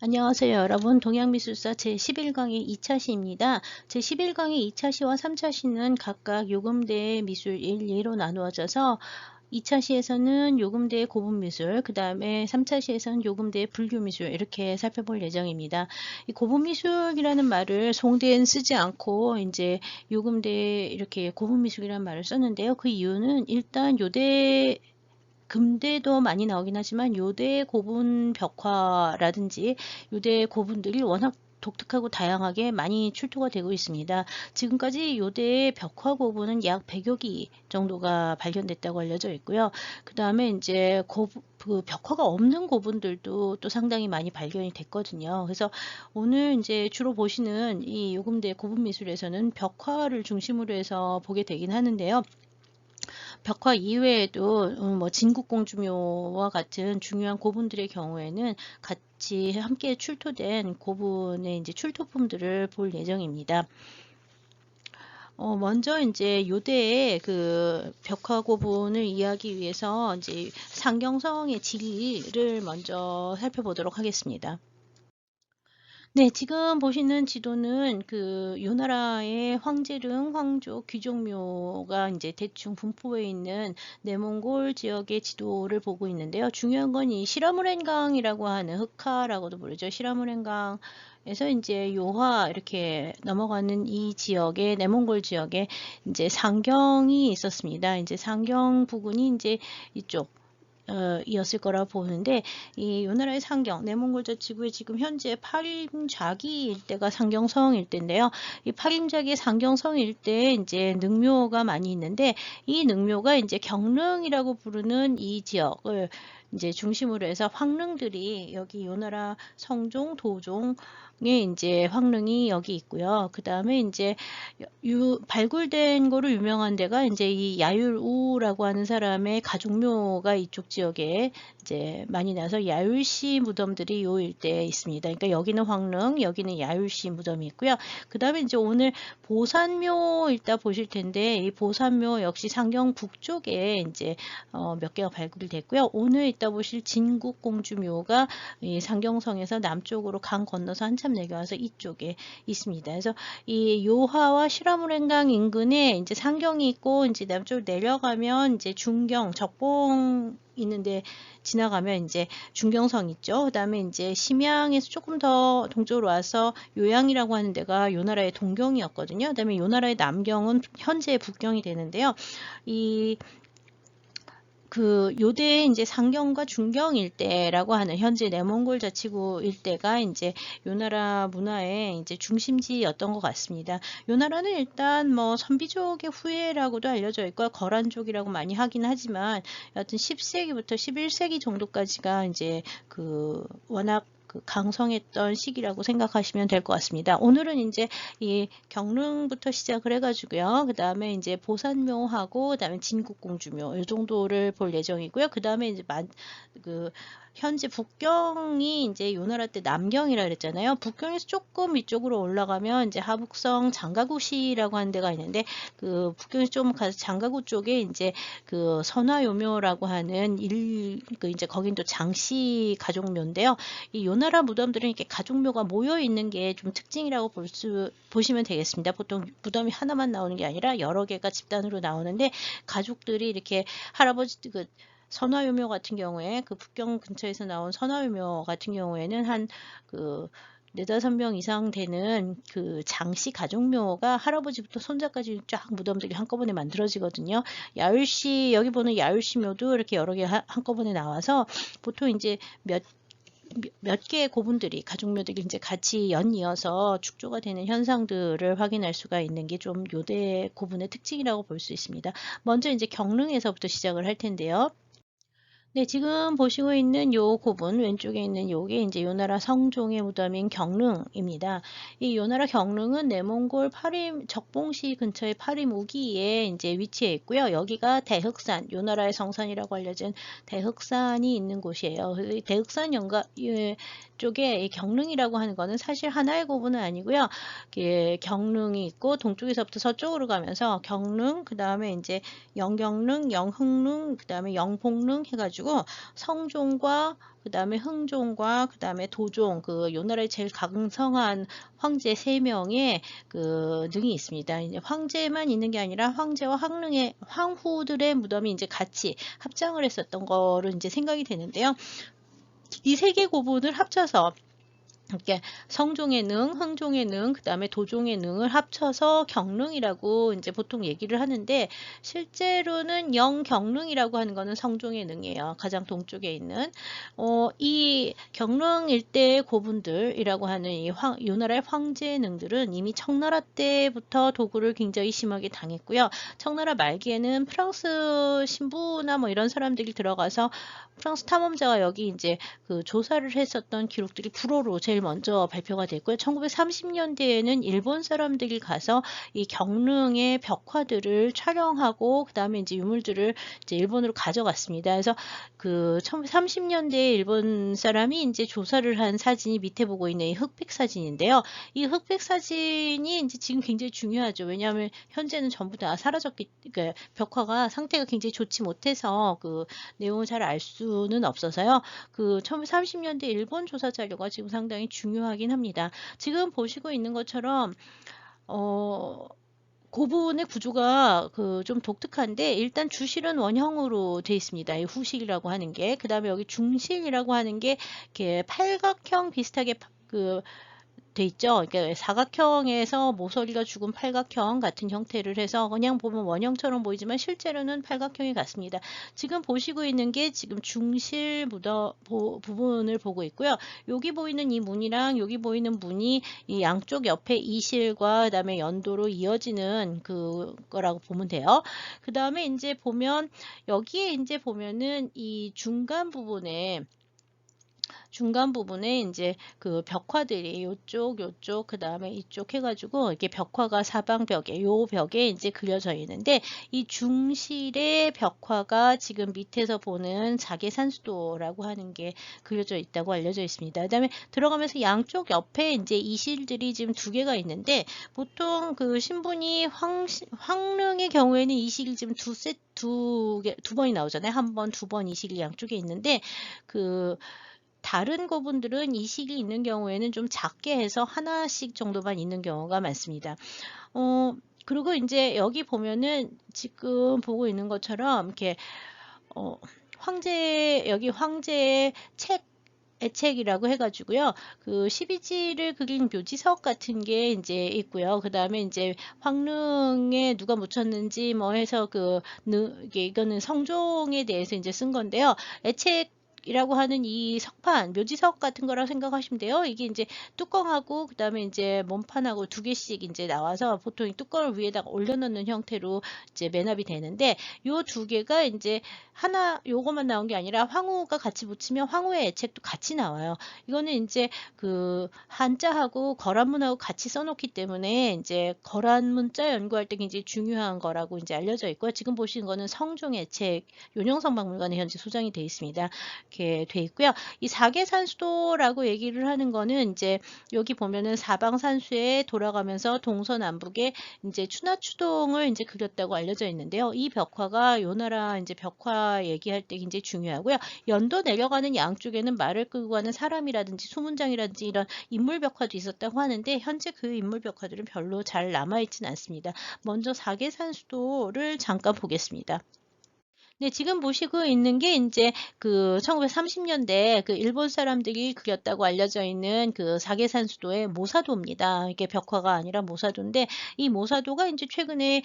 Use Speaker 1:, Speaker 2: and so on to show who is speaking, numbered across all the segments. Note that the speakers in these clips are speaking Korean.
Speaker 1: 안녕하세요 여러분. 동양미술사 제11강의 2차 시입니다. 제11강의 2차 시와 3차 시는 각각 요금대 미술 1, 2로 나누어져서 2차 시에서는 요금대의 고분미술, 그 다음에 3차 시에서는 요금대의 불교미술 이렇게 살펴볼 예정입니다. 이 고분미술이라는 말을 송대엔 쓰지 않고 이제 요금대 이렇게 고분미술이라는 말을 썼는데요. 그 이유는 일단 요대 금대도 많이 나오긴 하지만 요대 고분 벽화라든지 요대 고분들이 워낙 독특하고 다양하게 많이 출토가 되고 있습니다. 지금까지 요대의 벽화 고분은 약 100여 기 정도가 발견됐다고 알려져 있고요. 그 다음에 이제 그 벽화가 없는 고분들도 또 상당히 많이 발견이 됐거든요. 그래서 오늘 이제 주로 보시는 이 요금대 고분 미술에서는 벽화를 중심으로 해서 보게 되긴 하는데요. 벽화 이외에도 뭐 진국공주묘와 같은 중요한 고분들의 경우에는 같이 함께 출토된 고분의 이제 출토품들을 볼 예정입니다. 먼저 이제 요대의 그 벽화 고분을 이해하기 위해서 이제 상경성의 지리를 먼저 살펴보도록 하겠습니다. 네, 지금 보시는 지도는 그 요나라의 황제릉, 황조, 귀족묘가 이제 대충 분포해 있는 내몽골 지역의 지도를 보고 있는데요. 중요한 건 이 시라무렌강이라고 하는 흑하라고도 부르죠. 시라무렌강에서 이제 요하 이렇게 넘어가는 이 지역에 내몽골 지역에 이제 상경이 있었습니다. 이제 상경 부근이 이제 이쪽 이었을 거라 보는데 이 요나라의 상경, 내몽골자 지구의 지금 현재 파림자기 일대가 상경성 일대인데요. 이 파림자기 상경성 일대에 이제 능묘가 많이 있는데 이 능묘가 이제 경릉이라고 부르는 이 지역을 이제 중심으로 해서 황릉들이 여기 요나라 성종, 도종의 이제 황릉이 여기 있고요. 그 다음에 이제 발굴된 거로 유명한 데가 이제 이 야율우라고 하는 사람의 가족묘가 이쪽 지역에 이제 많이 나서 야율시 무덤들이 요 일대에 있습니다. 그러니까 여기는 황릉, 여기는 야율시 무덤이 있고요. 그 다음에 이제 오늘 보산묘 일단 보실 텐데 이 보산묘 역시 상경 북쪽에 이제 몇 개가 발굴이 됐고요. 오늘 이따 보실 진국공주묘가 이 상경성에서 남쪽으로 강 건너서 한참 내려와서 이쪽에 있습니다. 그래서 이 요하와 시라무렌강 인근에 이제 상경이 있고 이제 남쪽으로 내려가면 이제 중경, 적봉 있는데 지나가면 이제 중경성 있죠. 그 다음에 이제 심양에서 조금 더 동쪽으로 와서 요양이라고 하는 데가 요나라의 동경이었거든요. 그 다음에 요나라의 남경은 현재 북경이 되는데요. 그 요대 이제 상경과 중경 일대라고 하는 현재 내몽골 자치구 일대가 이제 요나라 문화의 이제 중심지였던 것 같습니다. 요나라는 일단 뭐 선비족의 후예라고도 알려져 있고 거란족이라고 많이 하긴 하지만 여하튼 10세기부터 11세기 정도까지가 이제 그 워낙 그 강성했던 시기라고 생각하시면 될 것 같습니다. 오늘은 이제 이 경릉부터 시작을 해가지고요. 그 다음에 이제 보산묘하고 그 다음에 진국공주묘 이 정도를 볼 예정이고요. 그 다음에 이제 그 현재 북경이 이제 요나라 때 남경이라 그랬잖아요. 북경에서 조금 이쪽으로 올라가면 이제 하북성 장가구시라고 하는 데가 있는데 그 북경에서 좀 가서 장가구 쪽에 이제 그 선화요묘라고 하는 그 이제 거긴 또 장씨 가족묘인데요. 이 요나라 무덤들은 이렇게 가족묘가 모여 있는 게 좀 특징이라고 보시면 되겠습니다. 보통 무덤이 하나만 나오는 게 아니라 여러 개가 집단으로 나오는데 가족들이 이렇게 할아버지 그 선화유묘 같은 경우에 그 북경 근처에서 나온 선화유묘 같은 경우에는 한 그 네다섯 명 이상 되는 그 장씨 가족묘가 할아버지부터 손자까지 쫙 무덤들이 한꺼번에 만들어지거든요. 야율시 여기 보는 야율시 묘도 이렇게 여러 개 한꺼번에 나와서 보통 이제 몇 개의 고분들이 가족묘들이 이제 같이 연이어서 축조가 되는 현상들을 확인할 수가 있는 게 좀 요대 고분의 특징이라고 볼 수 있습니다. 먼저 이제 경릉에서부터 시작을 할 텐데요. 네, 지금 보시고 있는 요 고분 왼쪽에 있는 요게 이제 요나라 성종의 무덤인 경릉입니다. 이 요나라 경릉은 내몽골 파림 적봉시 근처의 파림 우기에 이제 위치해 있고요. 여기가 대흑산, 요나라의 성산이라고 알려진 대흑산이 있는 곳이에요. 이 대흑산 이쪽에 이 경릉이라고 하는 거는 사실 하나의 고분은 아니고요. 경릉이 있고 동쪽에서부터 서쪽으로 가면서 경릉, 그 다음에 이제 영경릉, 영흥릉, 그 다음에 영봉릉 해가지고 성종과 그 다음에 흥종과 그 다음에 도종, 요 나라의 제일 강성한 황제 3명의 능이 있습니다. 이제 황제만 있는 게 아니라 황제와 황릉의 황후들의 무덤이 이제 같이 합장을 했었던 거로 이제 생각이 되는데요. 이 3개 고분을 합쳐서 이렇게 성종의 능, 흥종의 능, 그 다음에 도종의 능을 합쳐서 경릉이라고 이제 보통 얘기를 하는데, 실제로는 영경릉이라고 하는 거는 성종의 능이에요. 가장 동쪽에 있는. 이 경릉 일대의 고분들이라고 하는 이 나라의 황제의 능들은 이미 청나라 때부터 도구를 굉장히 심하게 당했고요. 청나라 말기에는 프랑스 신부나 뭐 이런 사람들이 들어가서 프랑스 탐험자가 여기 이제 조사를 했었던 기록들이 불어로 제일 먼저 발표가 됐고요. 1930년대에는 일본 사람들이 가서 이 경릉의 벽화들을 촬영하고 그 다음에 이제 유물들을 이제 일본으로 가져갔습니다. 그래서 1930년대에 일본 사람이 이제 조사를 한 사진이 밑에 보고 있는 이 흑백 사진인데요. 이 흑백 사진이 이제 지금 굉장히 중요하죠. 왜냐하면 현재는 전부 다 사라졌기, 그러니까 벽화가 상태가 굉장히 좋지 못해서 내용을 잘 알 수는 없어서요. 1930년대 일본 조사 자료가 지금 상당히 중요하긴 합니다. 지금 보시고 있는 것처럼 고분의 구조가 좀 독특한데, 일단 주실은 원형으로 되어 있습니다. 이 후실이라고 하는 게. 그 다음에 여기 중실이라고 하는 게 이렇게 팔각형 비슷하게 돼 있죠. 그러니까 사각형에서 모서리가 죽은 팔각형 같은 형태를 해서 그냥 보면 원형처럼 보이지만 실제로는 팔각형이 같습니다. 지금 보시고 있는 게 지금 중실 부분을 보고 있고요. 여기 보이는 이 문이랑 여기 보이는 문이 이 양쪽 옆에 이실과 그다음에 연도로 이어지는 거라고 보면 돼요. 그 다음에 이제 보면 여기에 이제 보면은 이 중간 부분에 이제 벽화들이 요쪽, 그 다음에 이쪽 해가지고 이게 벽화가 사방벽에, 요 벽에 이제 그려져 있는데, 이 중실의 벽화가 지금 밑에서 보는 자계산수도라고 하는 게 그려져 있다고 알려져 있습니다. 그 다음에 들어가면서 양쪽 옆에 이제 이실들이 지금 2개가 있는데, 보통 신분이 황릉의 경우에는 이실이 지금 두 번이 나오잖아요. 한 번, 2번 이실이 양쪽에 있는데, 다른 고분들은 이식이 있는 경우에는 좀 작게 해서 하나씩 정도만 있는 경우가 많습니다. 그리고 이제 여기 보면은 지금 보고 있는 것처럼 이렇게 여기 황제의 애책이라고 해가지고요. 12지를 그린 묘지석 같은 게 이제 있고요. 그 다음에 이제 황릉에 누가 묻혔는지 뭐 해서 이거는 성종에 대해서 이제 쓴 건데요. 이라고 하는 이 석판, 묘지석 같은 거라고 생각하시면 돼요. 이게 이제 뚜껑하고 그 다음에 이제 몸판하고 2개씩 이제 나와서 보통 이 뚜껑을 위에다가 올려놓는 형태로 이제 매납이 되는데, 요 2개가 이제 요것만 나온 게 아니라 황후가 같이 붙이면 황후의 애책도 같이 나와요. 이거는 이제 한자하고 거란문하고 같이 써놓기 때문에 이제 거란문자 연구할 때 굉장히 중요한 거라고 이제 알려져 있고요. 지금 보시는 거는 성종의 애책, 윤영성박물관에 현재 소장이 되어 있습니다. 이렇게 돼 있고요. 이 사계산수도라고 얘기를 하는 거는 이제 여기 보면은 사방산수에 돌아가면서 동서남북에 이제 추나추동을 이제 그렸다고 알려져 있는데요. 이 벽화가 요 나라 이제 벽화 얘기할 때 굉장히 중요하고요. 연도 내려가는 양쪽에는 말을 끌고 가는 사람이라든지 소문장이라든지 이런 인물 벽화도 있었다고 하는데, 현재 그 인물 벽화들은 별로 잘 남아있지는 않습니다. 먼저 사계산수도를 잠깐 보겠습니다. 네, 지금 보시고 있는 게 이제 1930년대 일본 사람들이 그렸다고 알려져 있는 사계산수도의 모사도입니다. 이게 벽화가 아니라 모사도인데, 이 모사도가 이제 최근에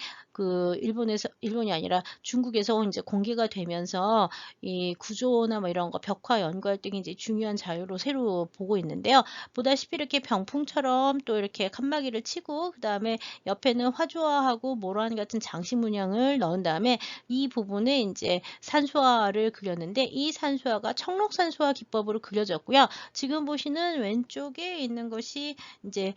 Speaker 1: 일본이 아니라 중국에서 이제 공개가 되면서 이 구조나 뭐 이런 거 벽화 연구할 때 이제 중요한 자료로 새로 보고 있는데요. 보다시피 이렇게 병풍처럼 또 이렇게 칸막이를 치고 그 다음에 옆에는 화조화하고 모란 같은 장식 문양을 넣은 다음에 이 부분에 이제 이제 산수화를 그렸는데 이 산수화가 청록산수화 기법으로 그려졌고요. 지금 보시는 왼쪽에 있는 것이 이제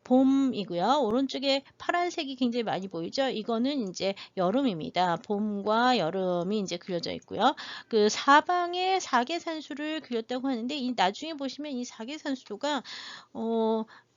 Speaker 1: 봄이고요. 오른쪽에 파란색이 굉장히 많이 보이죠? 이거는 이제 여름입니다. 봄과 여름이 이제 그려져 있고요. 그 사방에 사계산수를 그렸다고 하는데 이 나중에 보시면 이 사계산수가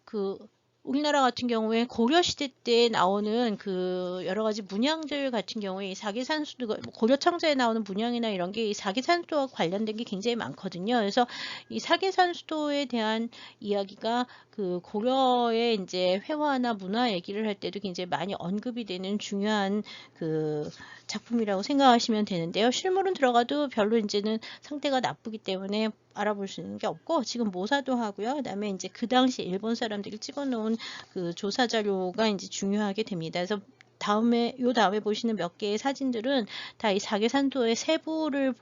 Speaker 1: 그 우리나라 같은 경우에 고려시대 때 나오는 그 여러 가지 문양들 같은 경우에 이 사계산수도 고려창자에 나오는 문양이나 이런 게 이 사계산수와 관련된 게 굉장히 많거든요. 그래서 이 사계산수도에 대한 이야기가 그 고려의 이제 회화나 문화 얘기를 할 때도 굉장히 많이 언급이 되는 중요한 그 작품이라고 생각하시면 되는데요. 실물은 들어가도 별로 이제는 상태가 나쁘기 때문에 알아볼 수 있는 게 없고 지금 모사도 하고요. 그다음에 이제 그 당시 일본 사람들이 찍어놓은 그 조사 자료가 이제 중요하게 됩니다. 그래서 다음에 보시는 몇 개의 사진들은 다 이 사계산도의 세부를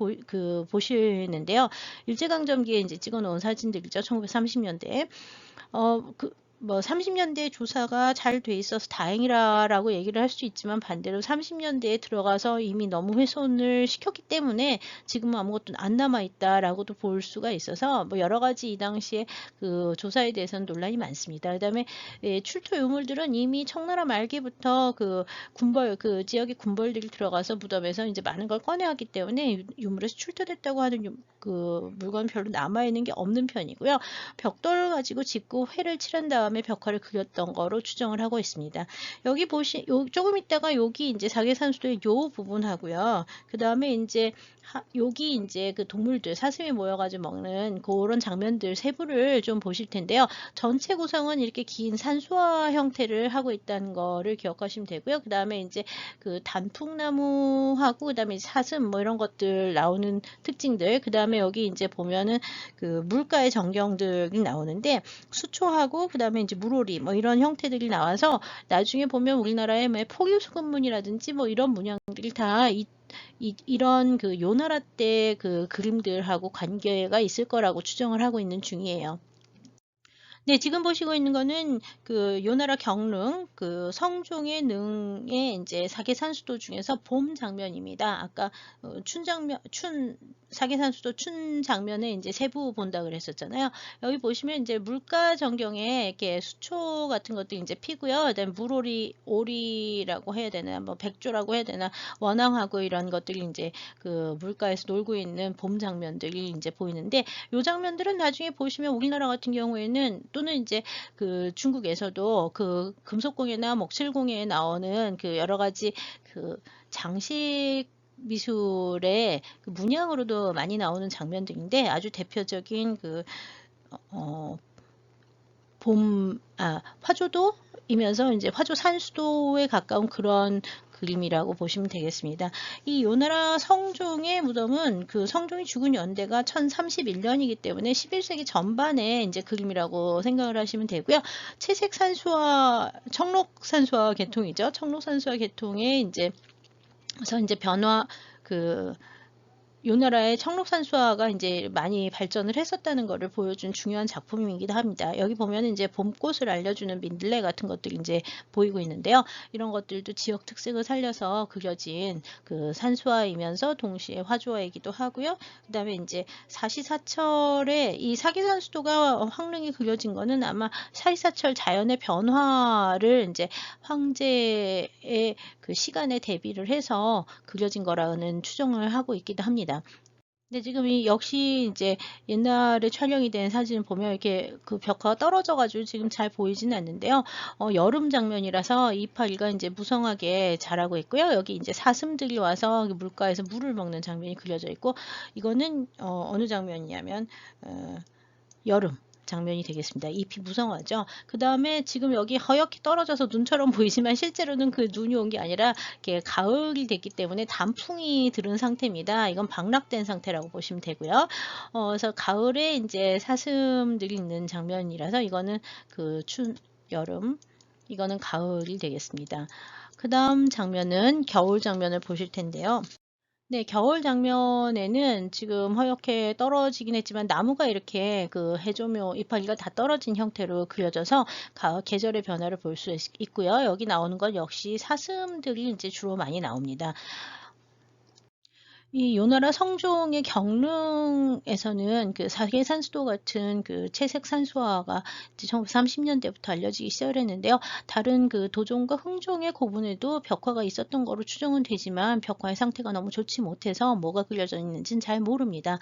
Speaker 1: 보시는데요. 일제강점기에 이제 찍어놓은 사진들이죠. 1930년대. 뭐 30년대 조사가 잘 돼 있어서 다행이라고 얘기를 할 수 있지만 반대로 30년대에 들어가서 이미 너무 훼손을 시켰기 때문에 지금은 아무것도 안 남아 있다라고도 볼 수가 있어서 뭐 여러 가지 이 당시에 그 조사에 대해서는 논란이 많습니다. 그다음에 출토 유물들은 이미 청나라 말기부터 그 지역의 군벌들이 들어가서 무덤에서 이제 많은 걸 꺼내왔기 때문에 유물에서 출토됐다고 하는 그 물건 별로 남아 있는 게 없는 편이고요. 벽돌을 가지고 짚고 회를 칠한 다음에 벽화를 그렸던 거로 추정을 하고 있습니다. 여기 조금 있다가 여기 이제 사계산수도의 요 부분하고요. 그 다음에 이제 여기 이제 그 동물들 사슴이 모여가지고 먹는 그런 장면들 세부를 좀 보실 텐데요. 전체 구성은 이렇게 긴 산수화 형태를 하고 있다는 거를 기억하시면 되고요. 그 다음에 이제 그 단풍나무하고 그 다음에 사슴 뭐 이런 것들 나오는 특징들, 그 다음에 여기 이제 보면은 그 물가의 전경들이 나오는데 수초하고 그 다음에 이제 물오리 뭐 이런 형태들이 나와서 나중에 보면 우리나라의 뭐 포유수건문이라든지 뭐 이런 문양들이 다 이런 그 요나라 때 그 그림들하고 관계가 있을 거라고 추정을 하고 있는 중이에요. 네, 지금 보시고 있는 거는 그 요나라 경릉 그 성종의 능의 이제 사계산수도 중에서 봄 장면입니다. 아까 사계산수도 춘 장면에 이제 세부 본다 그랬었잖아요. 여기 보시면 이제 물가 전경에 이렇게 수초 같은 것들이 이제 피고요. 그다음에 오리라고 해야 되나, 뭐 백조라고 해야 되나, 원앙하고 이런 것들이 이제 그 물가에서 놀고 있는 봄 장면들이 이제 보이는데, 이 장면들은 나중에 보시면 우리나라 같은 경우에는 또는 이제 그 중국에서도 그 금속공예나 목실공예에 나오는 그 여러 가지 그 장식 미술의 그 문양으로도 많이 나오는 장면들인데 아주 대표적인 그 화조도이면서 이제 화조 산수도에 가까운 그런 그림이라고 보시면 되겠습니다. 이 요나라 성종의 무덤은 그 성종이 죽은 연대가 1031년이기 때문에 11세기 전반의 이제 그림이라고 생각을 하시면 되고요. 채색 산수화, 청록 산수화 계통이죠. 청록 산수화 계통의 이제 변화 요나라의 청록산수화가 이제 많이 발전을 했었다는 것을 보여준 중요한 작품이기도 합니다. 여기 보면 이제 봄꽃을 알려주는 민들레 같은 것들이 이제 보이고 있는데요. 이런 것들도 지역 특색을 살려서 그려진 그 산수화이면서 동시에 화조화이기도 하고요. 그 다음에 이제 사시사철에 이 사기산수도가 황릉이 그려진 거는 아마 사시사철 자연의 변화를 이제 황제의 그 시간에 대비를 해서 그려진 거라는 추정을 하고 있기도 합니다. 근데 지금 역시 이제 옛날에 촬영이 된 사진을 보면 이렇게 그 벽화가 떨어져가지고 지금 잘 보이지는 않는데요. 여름 장면이라서 이파리가 이제 무성하게 자라고 있고요. 여기 이제 사슴들이 와서 물가에서 물을 먹는 장면이 그려져 있고, 이거는 어느 장면이냐면 여름 장면이 되겠습니다. 잎이 무성하죠. 그 다음에 지금 여기 허옇게 떨어져서 눈처럼 보이지만 실제로는 그 눈이 온 게 아니라 이렇게 가을이 됐기 때문에 단풍이 들은 상태입니다. 이건 방락된 상태라고 보시면 되고요. 그래서 가을에 이제 사슴들이 있는 장면이라서 이거는 그 여름, 이거는 가을이 되겠습니다. 그 다음 장면은 겨울 장면을 보실 텐데요. 네, 겨울 장면에는 지금 허옇게 떨어지긴 했지만 나무가 이렇게 그 해조묘 이파리가 다 떨어진 형태로 그려져서 계절의 변화를 볼 수 있고요. 여기 나오는 건 역시 사슴들이 이제 주로 많이 나옵니다. 이 요나라 성종의 경릉에서는 그 사계산수도 같은 그 채색 산수화가 이제 1930년대부터 알려지기 시작했는데요. 다른 그 도종과 흥종의 고분에도 벽화가 있었던 거로 추정은 되지만 벽화의 상태가 너무 좋지 못해서 뭐가 그려져 있는지는 잘 모릅니다.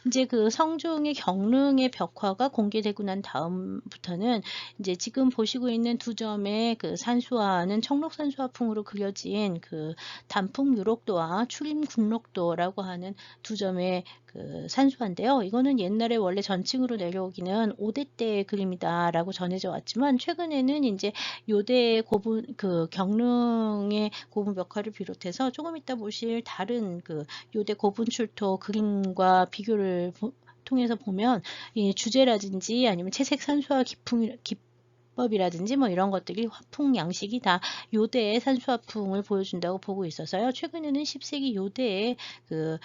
Speaker 1: 이제 그 성종의 경릉의 벽화가 공개되고 난 다음부터는 이제 지금 보시고 있는 두 점의 그 산수화는 청록산수화풍으로 그려진 그 단풍 유록도와 추림 군록도라고 하는 두 점의 그 산수화인데요. 이거는 옛날에 원래 전층으로 내려오기는 5대 때의 그림이다라고 전해져 왔지만 최근에는 이제 요대 고분 그 경릉의 고분 벽화를 비롯해서 조금 이따 보실 다른 그 요대 고분 출토 그림과 비교를 통해서 보면 이 주제라든지 아니면 채색 산수화 기법이라든지 뭐 이런 것들이 화풍 양식이 다 요대의 산수화풍을 보여준다고 보고 있어서요. 최근에는 10세기 요대의 그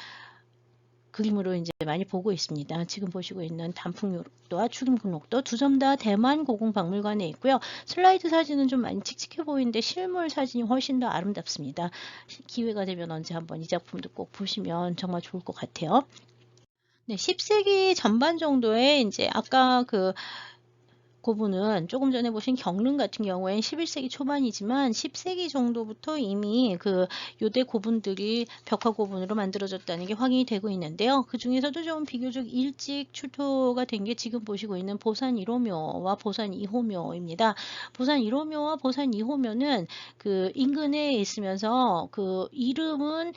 Speaker 1: 그림으로 이제 많이 보고 있습니다. 지금 보시고 있는 단풍요록도와 추림군록도 두 점 다 대만 고궁박물관에 있고요. 슬라이드 사진은 좀 많이 칙칙해 보이는데 실물 사진이 훨씬 더 아름답습니다. 기회가 되면 언제 한번 이 작품도 꼭 보시면 정말 좋을 것 같아요. 네, 10세기 전반 정도에 이제 아까 그 고분은 조금 전에 보신 경릉 같은 경우엔 11세기 초반이지만 10세기 정도부터 이미 그 요대 고분들이 벽화 고분으로 만들어졌다는 게 확인이 되고 있는데요. 그 중에서도 좀 비교적 일찍 출토가 된 게 지금 보시고 있는 보산 1호묘와 보산 2호묘입니다. 보산 1호묘와 보산 2호묘는 그 인근에 있으면서 그 이름은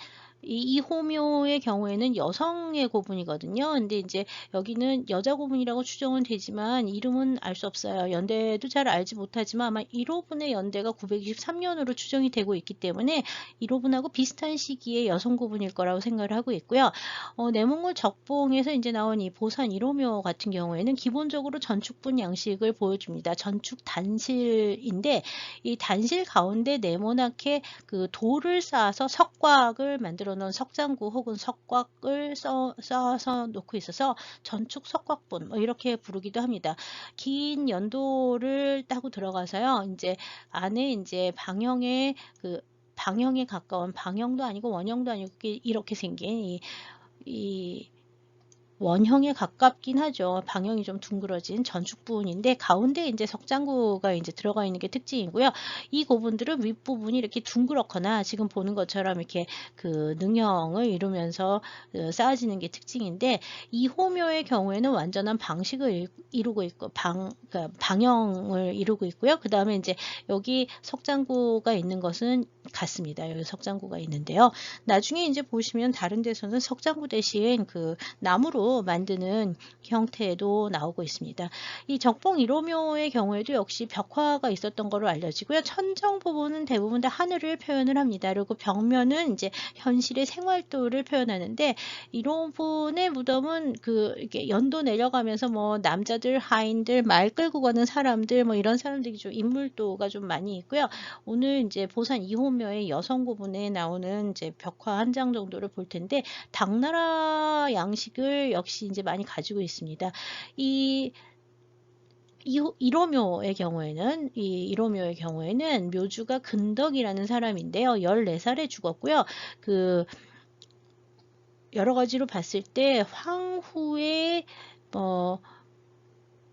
Speaker 1: 이 2호묘의 경우에는 여성의 고분이거든요. 근데 이제 여기는 여자 고분이라고 추정은 되지만 이름은 알 수 없어요. 연대도 잘 알지 못하지만 아마 1호분의 연대가 923년으로 추정이 되고 있기 때문에 1호분하고 비슷한 시기의 여성 고분일 거라고 생각을 하고 있고요. 내몽골 적봉에서 이제 나온 이 보산 1호묘 같은 경우에는 기본적으로 전축분 양식을 보여줍니다. 전축 단실인데 이 단실 가운데 네모나게 그 돌을 쌓아서 석곽을 만들어 놓은 석장구 혹은 석곽을 쌓아서 놓고 있어서 전축 석곽분 뭐 이렇게 부르기도 합니다. 긴 연도를 따고 들어가서요. 이제 안에 이제 방형에 가까운 방형도 아니고 원형도 아니고 이렇게 생긴 이 원형에 가깝긴 하죠. 방형이 좀 둥그러진 전축부분인데 가운데 이제 석장구가 이제 들어가 있는 게 특징이고요. 이 고분들은 윗부분이 이렇게 둥그렇거나 지금 보는 것처럼 이렇게 그 능형을 이루면서 쌓아지는 게 특징인데 이 호묘의 경우에는 완전한 방식을 이루고 있고 그러니까 방형을 이루고 있고요. 그 다음에 이제 여기 석장구가 있는 것은 같습니다. 여기 석장구가 있는데요. 나중에 이제 보시면 다른 데서는 석장구 대신 그 나무로 만드는 형태도 나오고 있습니다. 이 적봉 1호묘의 경우에도 역시 벽화가 있었던 것으로 알려지고요. 천정 부분은 대부분 다 하늘을 표현을 합니다. 그리고 벽면은 이제 현실의 생활도를 표현하는데 1호분의 무덤은 그 이렇게 연도 내려가면서 뭐 남자들, 하인들, 말 끌고 가는 사람들 뭐 이런 사람들이 좀 인물도가 좀 많이 있고요. 오늘 이제 보산 2호묘의 여성 부분에 나오는 이제 벽화 한 장 정도를 볼 텐데 당나라 양식을 역시 이제 많이 가지고 있습니다. 이 1호묘의 경우에는 묘주가 근덕이라는 사람인데요. 14살에 죽었고요. 그 여러 가지로 봤을 때 황후의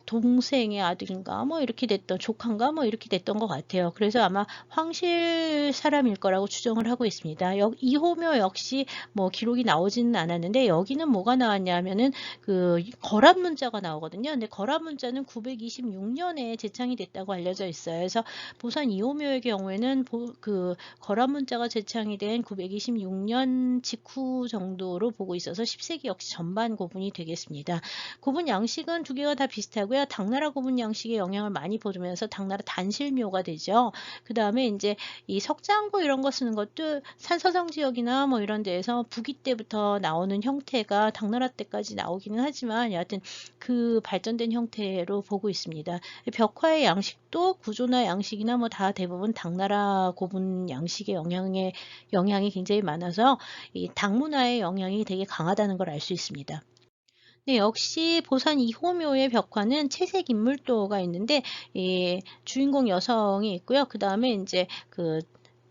Speaker 1: 동생의 아들인가 뭐 이렇게 됐던 조카인가 뭐 이렇게 됐던 것 같아요. 그래서 아마 황실 사람일 거라고 추정을 하고 있습니다. 이호묘 역시 뭐 기록이 나오지는 않았는데 여기는 뭐가 나왔냐면은 그 거란 문자가 나오거든요. 근데 거란 문자는 926년에 제창이 됐다고 알려져 있어요. 그래서 보산 이호묘의 경우에는 그 거란 문자가 제창이 된 926년 직후 정도로 보고 있어서 10세기 역시 전반 고분이 되겠습니다. 고분 양식은 두 개가 다 비슷하고요. 당나라 고분 양식의 영향을 많이 받으면서 당나라 단실묘가 되죠. 그 다음에 이제 이 석장구 이런 거 쓰는 것도 산서성 지역이나 뭐 이런 데에서 부기 때부터 나오는 형태가 당나라 때까지 나오기는 하지만 여하튼 그 발전된 형태로 보고 있습니다. 벽화의 양식도 구조나 양식이나 뭐 다 대부분 당나라 고분 양식의 영향이 굉장히 많아서 이 당문화의 영향이 되게 강하다는 걸 알 수 있습니다. 네, 역시 보산 2호묘의 벽화는 채색 인물도가 있는데 주인공 여성이 있고요. 그 다음에 이제 그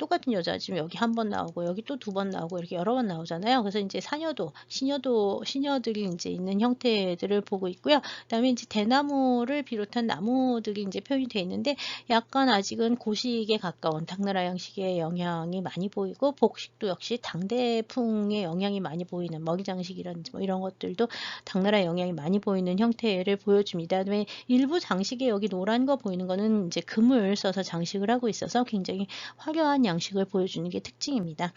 Speaker 1: 똑같은 여자지만 여기 한 번 나오고 여기 또 두 번 나오고 이렇게 여러 번 나오잖아요. 그래서 이제 사녀도, 시녀들이 이제 있는 형태들을 보고 있고요. 그다음에 이제 대나무를 비롯한 나무들이 이제 표현이 되어 있는데 약간 아직은 고식에 가까운 당나라 양식의 영향이 많이 보이고 복식도 역시 당대풍의 영향이 많이 보이는 먹이장식이라든지 뭐 이런 것들도 당나라 영향이 많이 보이는 형태를 보여줍니다. 그다음에 일부 장식에 여기 노란 거 보이는 거는 이제 금을 써서 장식을 하고 있어서 굉장히 화려한 양식을 보여주는 게 특징입니다.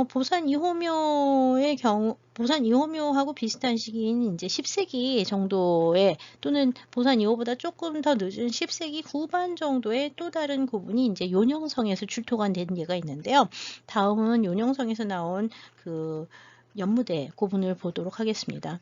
Speaker 1: 보산 이호묘의 경우, 보산 이호묘하고 비슷한 시기인 이제 10세기 정도에 또는 보산 이호보다 조금 더 늦은 10세기 후반 정도의 또 다른 고분이 이제 요녕성에서 출토가 된 예가 있는데요. 다음은 요녕성에서 나온 그 연무대 고분을 보도록 하겠습니다.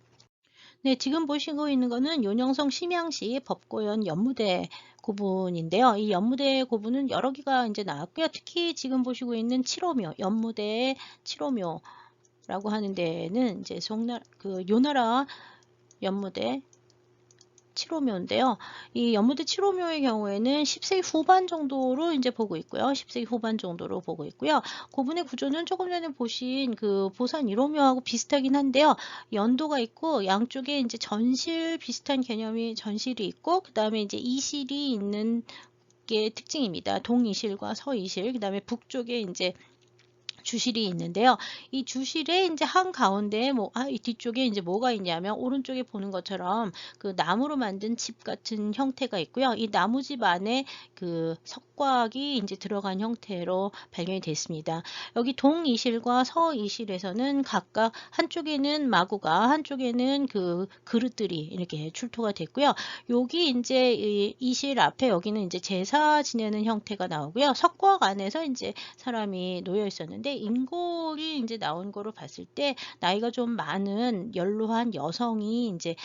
Speaker 1: 네, 지금 보시고 있는 거는 요녕성 심양시 법고연 연무대 고분인데요. 이 연무대 고분은 여러 개가 이제 나왔고요. 특히 지금 보시고 있는 7호묘, 연무대의 7호묘라고 하는 데는 이제 요나라 연무대 7호묘인데요. 이 연무대 7호묘의 경우에는 10세기 후반 정도로 이제 보고 있고요. 10세기 후반 정도로 보고 있고요. 고분의 구조는 조금 전에 보신 그 보산 1호묘하고 비슷하긴 한데요. 연도가 있고 양쪽에 이제 전실 비슷한 개념이 전실이 있고 그 다음에 이제 이실이 있는 게 특징입니다. 동이실과 서이실, 그 다음에 북쪽에 이제 주실이 있는데요. 이 주실의 이제 한 가운데에 이 뒤쪽에 이제 뭐가 있냐면 오른쪽에 보는 것처럼 그 나무로 만든 집 같은 형태가 있고요. 이 나무집 안에 그 석곽이 이제 들어간 형태로 발견이 됐습니다. 여기 동이실과 서이실에서는 각각 한쪽에는 마구가, 한쪽에는 그 그릇들이 이렇게 출토가 됐고요. 여기 이제 이실 앞에 여기는 이제 제사 지내는 형태가 나오고요. 석곽 안에서 이제 사람이 놓여 있었는데 인골이 이제 나온 거로 봤을 때 나이가 좀 많은 연로한 여성이 이제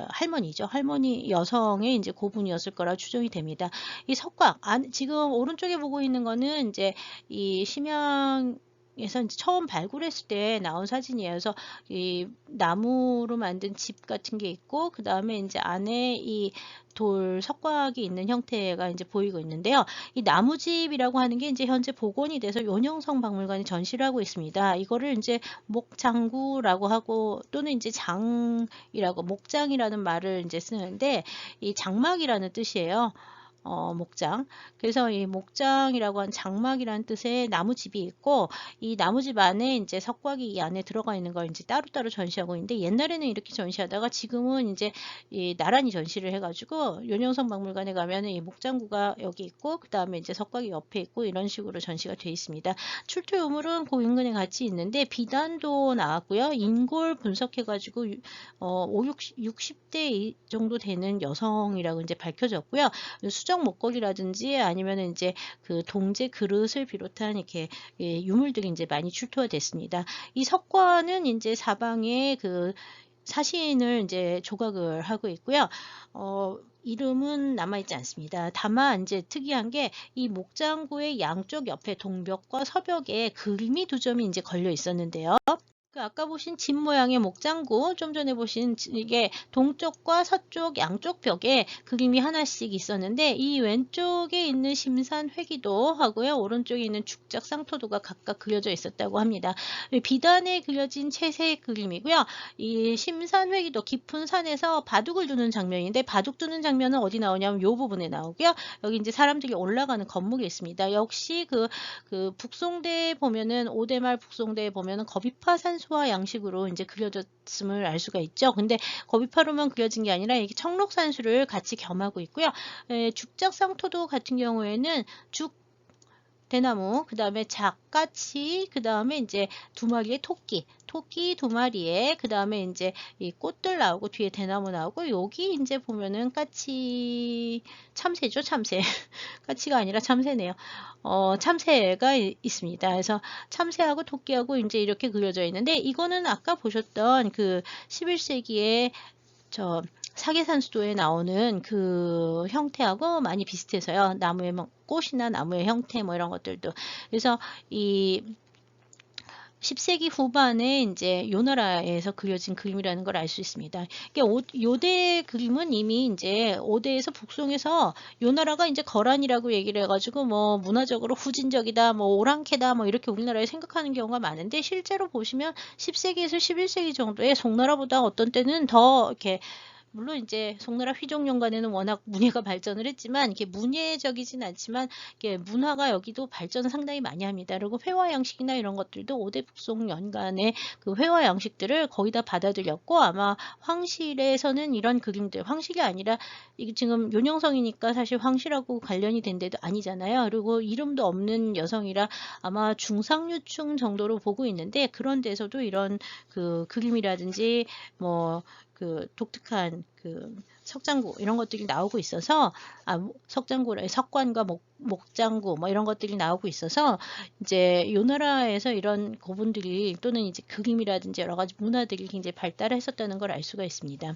Speaker 1: 할머니죠. 할머니 여성의 이제 고분이었을 거라 추정이 됩니다. 이 석곽 지금 오른쪽에 보고 있는 거는 이제 이 심양에서 이제 처음 발굴했을 때 나온 사진이에요. 그래서 이 나무로 만든 집 같은 게 있고 그 다음에 이제 안에 이 돌 석곽이 있는 형태가 이제 보이고 있는데요. 이 나무집이라고 하는 게 이제 현재 복원이 돼서 요녕성 박물관에 전시를 하고 있습니다. 이거를 이제 목장구라고 하고 또는 이제 목장이라는 말을 이제 쓰는데 이 장막이라는 뜻이에요. 목장. 그래서 이 목장이라고 한 장막이라는 뜻의 나무집이 있고 이 나무집 안에 이제 석곽이 이 안에 들어가 있는 걸 이제 따로따로 전시하고 있는데 옛날에는 이렇게 전시하다가 지금은 이제 이 나란히 전시를 해가지고 요녕성 박물관에 가면은 이 목장구가 여기 있고 그 다음에 이제 석곽이 옆에 있고 이런 식으로 전시가 되어 있습니다. 출토 유물은 그 인근에 같이 있는데 비단도 나왔고요. 인골 분석해가지고 60대 정도 되는 여성이라고 이제 밝혀졌고요. 수정 목걸이라든지 아니면 이제 그 동제 그릇을 비롯한 이렇게 유물들이 이제 많이 출토가 됐습니다. 이 석관은 이제 사방에 그 사신을 이제 조각을 하고 있고요. 이름은 남아있지 않습니다. 다만 이제 특이한 게 이 목장구의 양쪽 옆에 동벽과 서벽에 그림이 두 점이 이제 걸려 있었는데요. 아까 보신 집 모양의 목장구, 좀 전에 보신 이게 동쪽과 서쪽 양쪽 벽에 그림이 하나씩 있었는데 이 왼쪽에 있는 심산회기도 하고요. 오른쪽에 있는 죽작상토도가 각각 그려져 있었다고 합니다. 비단에 그려진 채색 그림이고요. 이 심산회기도 깊은 산에서 바둑을 두는 장면인데 바둑 두는 장면은 어디 나오냐면 이 부분에 나오고요. 여기 이제 사람들이 올라가는 건물이 있습니다. 역시 그 북송대에 보면은 오대말 북송대에 보면은 거비파 산수화 양식으로 이제 그려졌음을 알 수가 있죠. 근데 거비파로만 그려진 게 아니라 이게 청록산수를 같이 겸하고 있고요. 죽작상토도 같은 경우에는 대나무, 그 다음에 작가치, 그 다음에 이제 두 마리의 토끼 두 마리에, 그 다음에 이제 이 꽃들 나오고 뒤에 대나무 나오고 여기 이제 보면은 까치 참새죠, 참새. 까치가 아니라 참새네요. 참새가 있습니다. 그래서 참새하고 토끼하고 이제 이렇게 그려져 있는데 이거는 아까 보셨던 그 11세기에 사계산수도에 나오는 그 형태하고 많이 비슷해서요. 나무의 꽃이나 나무의 형태 뭐 이런 것들도. 그래서 이 10세기 후반에 이제 요나라에서 그려진 그림이라는 걸 알 수 있습니다. 요대 그림은 이미 이제 오대에서 북송해서 요나라가 이제 거란이라고 얘기를 해가지고 뭐 문화적으로 후진적이다, 뭐 오랑캐다, 뭐 이렇게 우리나라에 생각하는 경우가 많은데 실제로 보시면 10세기에서 11세기 정도에 송나라보다 어떤 때는 더 이렇게 물론 이제 송나라 휘종연간에는 워낙 문예가 발전을 했지만 이게 문예적이진 않지만 이게 문화가 여기도 발전을 상당히 많이 합니다. 그리고 회화 양식이나 이런 것들도 5대 북송 연간의 그 회화 양식들을 거의 다 받아들였고 아마 황실에서는 이런 그림들 황실이 아니라 이게 지금 윤영성이니까 사실 황실하고 관련이 된 데도 아니잖아요. 그리고 이름도 없는 여성이라 아마 중상류층 정도로 보고 있는데 그런 데서도 이런 그 그림이라든지 뭐 그 독특한 그 석장구 이런 것들이 나오고 있어서 석장구라 석관과 목장구 뭐 이런 것들이 나오고 있어서 이제 요 나라에서 이런 고분들이 또는 이제 그림이라든지 여러 가지 문화들이 굉장히 발달했었다는 걸 알 수가 있습니다.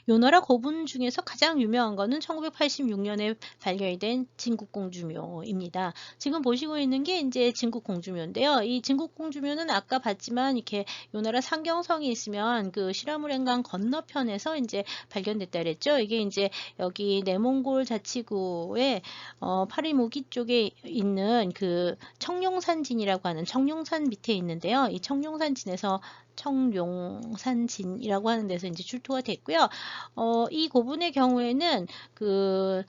Speaker 1: 요나라 고분 중에서 가장 유명한 거는 1986년에 발견된 진국공주묘입니다. 지금 보시고 있는 게 이제 진국공주묘인데요. 이 진국공주묘는 아까 봤지만 이렇게 요나라 상경성이 있으면 그 시라무렌강 건너편에서 이제 발견됐다 그랬죠. 이게 이제 여기 내몽골 자치구의 파리무기 쪽에 있는 그 청룡산진이라고 하는 청룡산 밑에 있는데요. 이 청룡산진에서 청룡산진이라고 하는 데서 이제 출토가 됐고요. 이 고분의 경우에는 그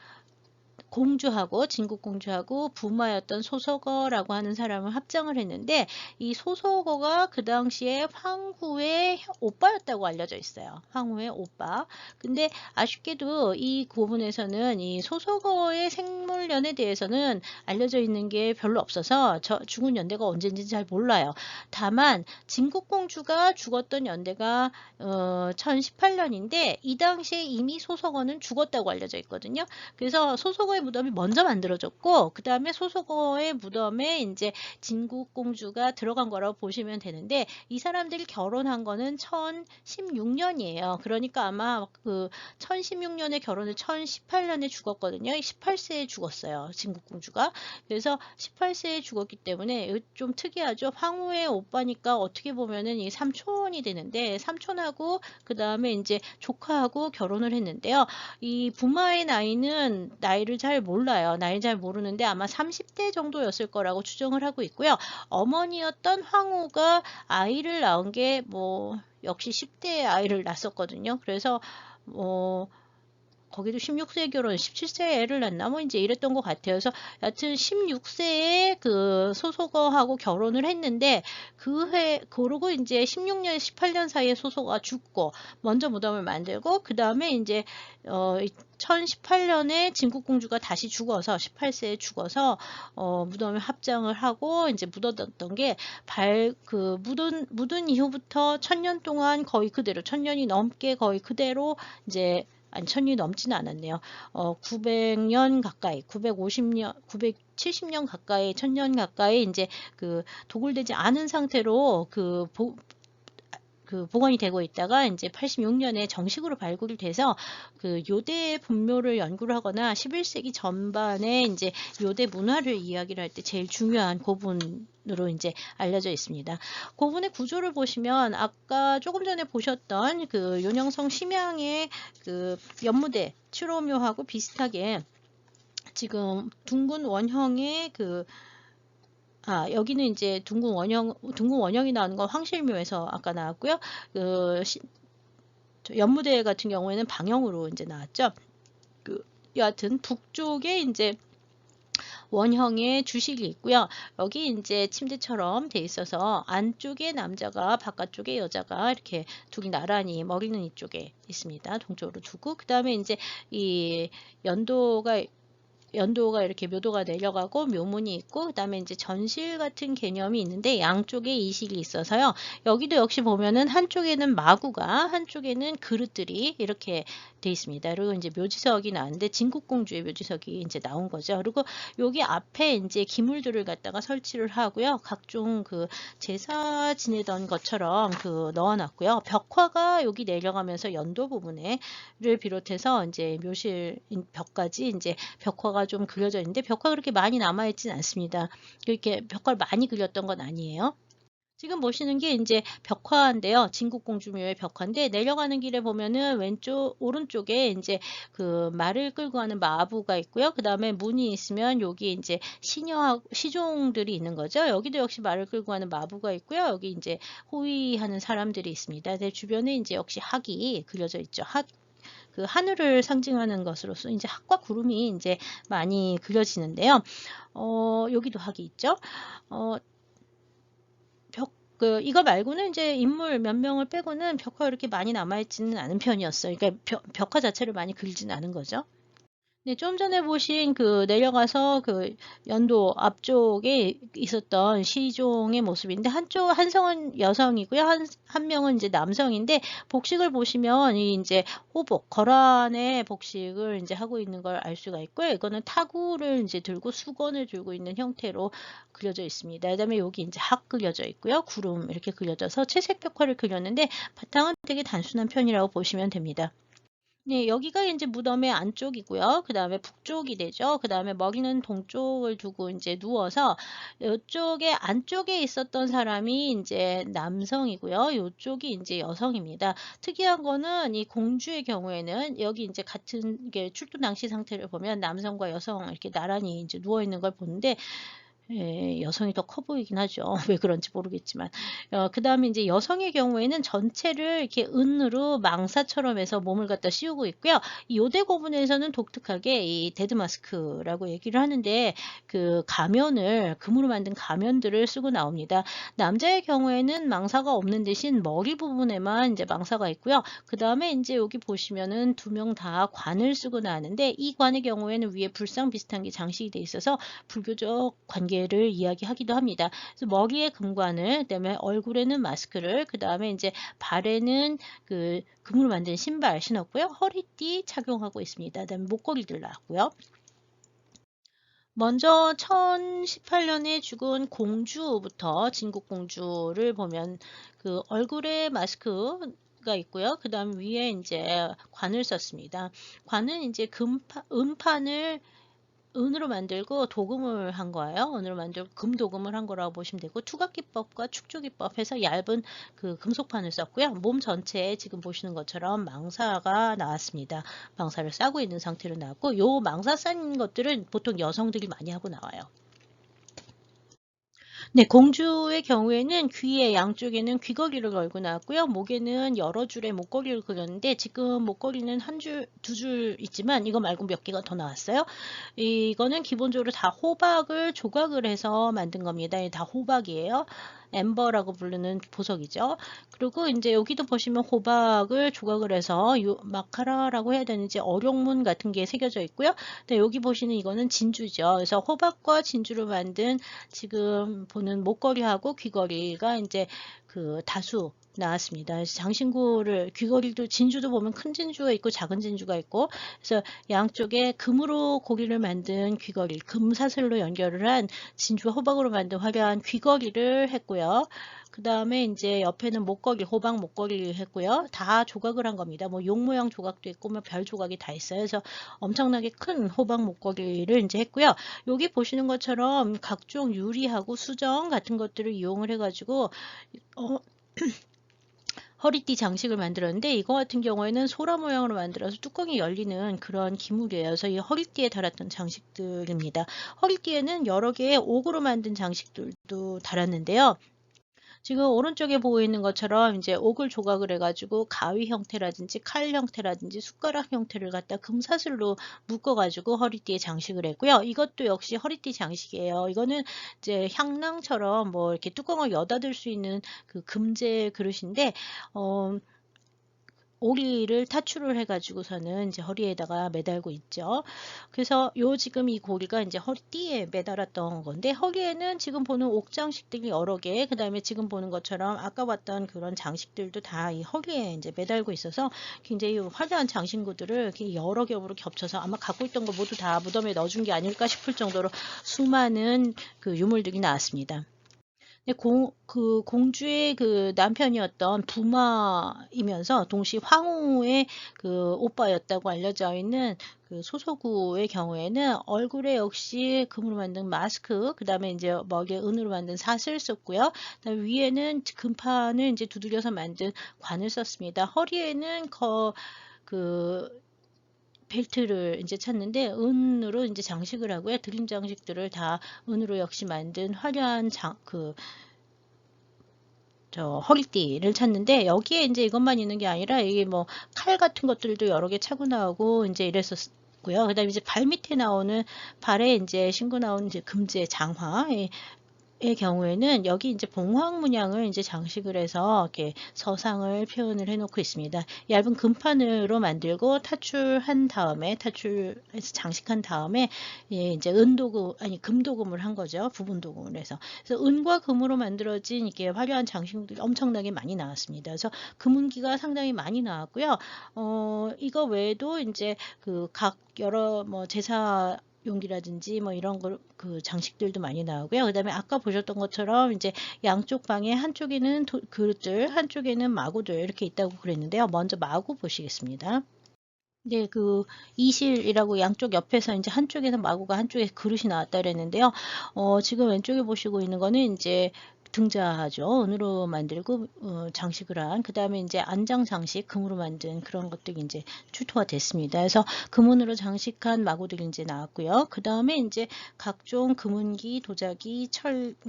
Speaker 1: 공주하고 진국공주하고 부마였던 소서거라고 하는 사람을 합장을 했는데 이 소서거가 그 당시에 황후의 오빠였다고 알려져 있어요. 황후의 오빠. 근데 아쉽게도 이 고분에서는 이 소서거의 생물년에 대해서는 알려져 있는 게 별로 없어서 죽은 연대가 언제인지 잘 몰라요. 다만 진국공주가 죽었던 연대가 1018년인데 이 당시에 이미 소서거는 죽었다고 알려져 있거든요. 그래서 소서거의 무덤이 먼저 만들어졌고 그 다음에 소서거의 무덤에 이제 진국공주가 들어간 거라고 보시면 되는데 이 사람들이 결혼한 거는 1016년이에요. 그러니까 아마 그 1016년에 결혼을 1018년에 죽었거든요. 18세에 죽었어요. 진국공주가. 그래서 18세에 죽었기 때문에 좀 특이하죠. 황후의 오빠니까 어떻게 보면은 이 삼촌이 되는데 삼촌하고 그 다음에 이제 조카하고 결혼을 했는데요. 이 부마의 나이를 잘 몰라요. 나이 잘 모르는데 아마 30대 정도였을 거라고 추정을 하고 있고요. 어머니였던 황후가 아이를 낳은 게 뭐 역시 10대 아이를 낳았었거든요. 그래서 거기도 16세 결혼, 17세에 애를 낳나 뭐 이제 이랬던 것 같아요. 그래서 여튼 16세에 그 소서거하고 결혼을 했는데 그러고 이제 16년, 18년 사이에 소서거가 죽고 먼저 무덤을 만들고 그 다음에 이제 1018년에 진국공주가 다시 죽어서 18세에 죽어서 무덤에 합장을 하고 이제 묻어뒀던 게 묻은 이후부터 1000년 동안 거의 그대로 1000년이 넘게 거의 그대로 이제 아니 1000년이 넘지는 않았네요. 900년 가까이 950년 970년 가까이 1000년 가까이 이제 그 도굴되지 않은 상태로 그 복원이 되고 있다가 이제 86년에 정식으로 발굴이 돼서 그 요대 분묘를 연구를 하거나 11세기 전반에 이제 요대 문화를 이야기를 할 때 제일 중요한 고분으로 이제 알려져 있습니다. 고분의 구조를 보시면 아까 조금 전에 보셨던 그 윤영성 심양의 그 연무대 칠호묘하고 비슷하게 지금 둥근 원형의 여기는 이제 둥근 원형이 나오는 건 황실묘에서 아까 나왔고요. 연무대 같은 경우에는 방형으로 이제 나왔죠. 여하튼 북쪽에 이제 원형의 주식이 있고요. 여기 이제 침대처럼 돼 있어서 안쪽에 남자가 바깥쪽에 여자가 이렇게 둘이 나란히 머리는 이쪽에 있습니다. 동쪽으로 두고 그 다음에 이제 이 연도가 이렇게 묘도가 내려가고 묘문이 있고 그 다음에 이제 전실 같은 개념이 있는데 양쪽에 이실이 있어서요. 여기도 역시 보면은 한쪽에는 마구가 한쪽에는 그릇들이 이렇게 돼 있습니다. 그리고 이제 묘지석이 나왔는데 진국공주의 묘지석이 이제 나온 거죠. 그리고 여기 앞에 이제 기물들을 갖다가 설치를 하고요. 각종 그 제사 지내던 것처럼 넣어놨고요. 벽화가 여기 내려가면서 연도 부분에를 비롯해서 이제 묘실 벽까지 이제 벽화가 벽화가 좀 그려져 있는데 벽화 그렇게 많이 남아있진 않습니다. 이렇게 벽화를 많이 그렸던 건 아니에요. 지금 보시는 게 이제 벽화인데요. 진국공주묘의 벽화인데 내려가는 길에 보면은 오른쪽에 이제 그 말을 끌고 가는 마부가 있고요. 그 다음에 문이 있으면 여기 이제 시종들이 있는 거죠. 여기도 역시 말을 끌고 가는 마부가 있고요. 여기 이제 호위하는 사람들이 있습니다. 내 주변에 이제 역시 학이 그려져 있죠. 그 하늘을 상징하는 것으로서 이제 학과 구름이 이제 많이 그려지는데요. 여기도 학이 있죠. 이거 말고는 이제 인물 몇 명을 빼고는 벽화가 이렇게 많이 남아있지는 않은 편이었어요. 그러니까 벽화 자체를 많이 그리지는 않은 거죠. 네, 좀 전에 보신 내려가서 연도 앞쪽에 있었던 시종의 모습인데 한 성은 여성이고요. 한 명은 이제 남성인데 복식을 보시면 이제 호복, 거란의 복식을 이제 하고 있는 걸 알 수가 있고요. 이거는 타구를 이제 들고 수건을 들고 있는 형태로 그려져 있습니다. 그다음에 여기 이제 학 그려져 있고요. 구름 이렇게 그려져서 채색 벽화를 그렸는데 바탕은 되게 단순한 편이라고 보시면 됩니다. 네, 여기가 이제 무덤의 안쪽이고요. 그 다음에 북쪽이 되죠. 그 다음에 머리는 동쪽을 두고 이제 누워서 이쪽에 안쪽에 있었던 사람이 이제 남성이고요. 이쪽이 이제 여성입니다. 특이한 거는 이 공주의 경우에는 여기 이제 같은 게 출도 당시 상태를 보면 남성과 여성 이렇게 나란히 이제 누워 있는 걸 보는데 예, 여성이 더 커 보이긴 하죠. 왜 그런지 모르겠지만. 그 다음에 이제 여성의 경우에는 전체를 이렇게 은으로 망사처럼 해서 몸을 갖다 씌우고 있고요. 이 요대 고분에서는 독특하게 이 데드마스크라고 얘기를 하는데 그 가면을, 금으로 만든 가면들을 쓰고 나옵니다. 남자의 경우에는 망사가 없는 대신 머리 부분에만 이제 망사가 있고요. 그 다음에 이제 여기 보시면은 두 명 다 관을 쓰고 나왔는데 이 관의 경우에는 위에 불상 비슷한 게 장식이 돼 있어서 불교적 관계를 이야기하기도 합니다. 그래서 머리에 금관을, 그다음에 얼굴에는 마스크를, 그다음에 이제 발에는 그 금으로 만든 신발 신었고요. 허리띠 착용하고 있습니다. 그다음에 목걸이들 나왔고요. 먼저 1018년에 죽은 공주부터 진국공주를 보면 그 얼굴에 마스크가 있고요. 그 다음 위에 이제 관을 썼습니다. 관은 이제 음판을 은으로 만들고 도금을 한 거예요. 은으로 만들고 금도금을 한 거라고 보시면 되고 투각기법과 축조기법 해서 얇은 그 금속판을 썼고요. 몸 전체에 지금 보시는 것처럼 망사가 나왔습니다. 망사를 싸고 있는 상태로 나왔고 요 망사 싼 것들은 보통 여성들이 많이 하고 나와요. 네, 공주의 경우에는 귀의 양쪽에는 귀걸이를 걸고 나왔고요. 목에는 여러 줄의 목걸이를 그렸는데 지금 목걸이는 한 줄, 두 줄 있지만 이거 말고 몇 개가 더 나왔어요. 이거는 기본적으로 다 호박을 조각을 해서 만든 겁니다. 다 호박이에요. 엠버라고 부르는 보석이죠. 그리고 이제 여기도 보시면 호박을 조각을 해서 마카라라고 해야 되는지 어룡문 같은 게 새겨져 있고요. 네, 여기 보시는 이거는 진주죠. 그래서 호박과 진주로 만든 지금 보는 목걸이하고 귀걸이가 이제 그 다수 나왔습니다. 장신구를 귀걸이도 진주도 보면 큰 진주가 있고 작은 진주가 있고 그래서 양쪽에 금으로 고리를 만든 귀걸이, 금사슬로 연결을 한 진주와 호박으로 만든 화려한 귀걸이를 했고요. 그 다음에 이제 옆에는 목걸이, 호박 목걸이를 했고요. 다 조각을 한 겁니다. 뭐 용 모양 조각도 있고 뭐 별 조각이 다 있어요. 그래서 엄청나게 큰 호박 목걸이를 이제 했고요. 여기 보시는 것처럼 각종 유리하고 수정 같은 것들을 이용을 해가지고 허리띠 장식을 만들었는데 이거 같은 경우에는 소라 모양으로 만들어서 뚜껑이 열리는 그런 기물이에요. 그래서 이 허리띠에 달았던 장식들입니다. 허리띠에는 여러 개의 옥으로 만든 장식들도 달았는데요. 지금 오른쪽에 보고 있는 것처럼 이제 옥을 조각을 해가지고 가위 형태라든지 칼 형태라든지 숟가락 형태를 갖다 금사슬로 묶어가지고 허리띠에 장식을 했고요. 이것도 역시 허리띠 장식이에요. 이거는 이제 향낭처럼 뭐 이렇게 뚜껑을 여닫을 수 있는 그 금제 그릇인데, 오리를 타출을 해가지고서는 이제 허리에다가 매달고 있죠. 그래서 지금 이 고리가 이제 허리띠에 매달았던 건데 허리에는 지금 보는 옥 장식들이 여러 개, 그 다음에 지금 보는 것처럼 아까 봤던 그런 장식들도 다 이 허리에 이제 매달고 있어서 굉장히 화려한 장신구들을 이렇게 여러 겹으로 겹쳐서 아마 갖고 있던 거 모두 다 무덤에 넣어준 게 아닐까 싶을 정도로 수많은 그 유물들이 나왔습니다. 네, 그 공주의 그 남편이었던 부마이면서 동시 황후의 그 오빠였다고 알려져 있는 그 소서구의 경우에는 얼굴에 역시 금으로 만든 마스크, 그 다음에 이제 머리에 은으로 만든 사슬 썼고요. 그다음에 위에는 금판을 이제 두들겨서 만든 관을 썼습니다. 허리에는 그 벨트를 이제 찾는데 은으로 이제 장식을 하고요. 드림 장식들을 다 은으로 역시 만든 화려한 허리띠를 찾는데 여기에 이제 이것만 있는 게 아니라 이게 뭐 칼 같은 것들도 여러 개 차고 나오고 이제 이랬었고요. 그다음에 이제 발 밑에 나오는 발에 이제 신고 나오는 이제 금제 장화 의 경우에는 여기 이제 봉황 문양을 이제 장식을 해서 이렇게 서상을 표현을 해놓고 있습니다. 얇은 금판으로 만들고 타출한 다음에 타출해서 장식한 다음에 예, 이제 금도금을 한 거죠. 부분 도금을 해서. 그래서 은과 금으로 만들어진 이게 화려한 장식들이 엄청나게 많이 나왔습니다. 그래서 금은기가 상당히 많이 나왔고요. 이거 외에도 이제 그 각 여러 뭐 제사 용기라든지 뭐 이런 그 장식들도 많이 나오고요. 그다음에 아까 보셨던 것처럼 이제 양쪽 방에 한쪽에는 그릇들, 한쪽에는 마구들 이렇게 있다고 그랬는데요. 먼저 마구 보시겠습니다. 네, 그 이실이라고 양쪽 옆에서 이제 한쪽에서 마구가 한쪽에 그릇이 나왔다 그랬는데요. 지금 왼쪽에 보시고 있는 거는 이제 등자죠. 은으로 만들고 장식을 한. 그다음에 이제 안장 장식 금으로 만든 그런 것들이 이제 출토가 됐습니다. 그래서 금은으로 장식한 마구들이 이제 나왔고요. 그다음에 이제 각종 금은기, 도자기,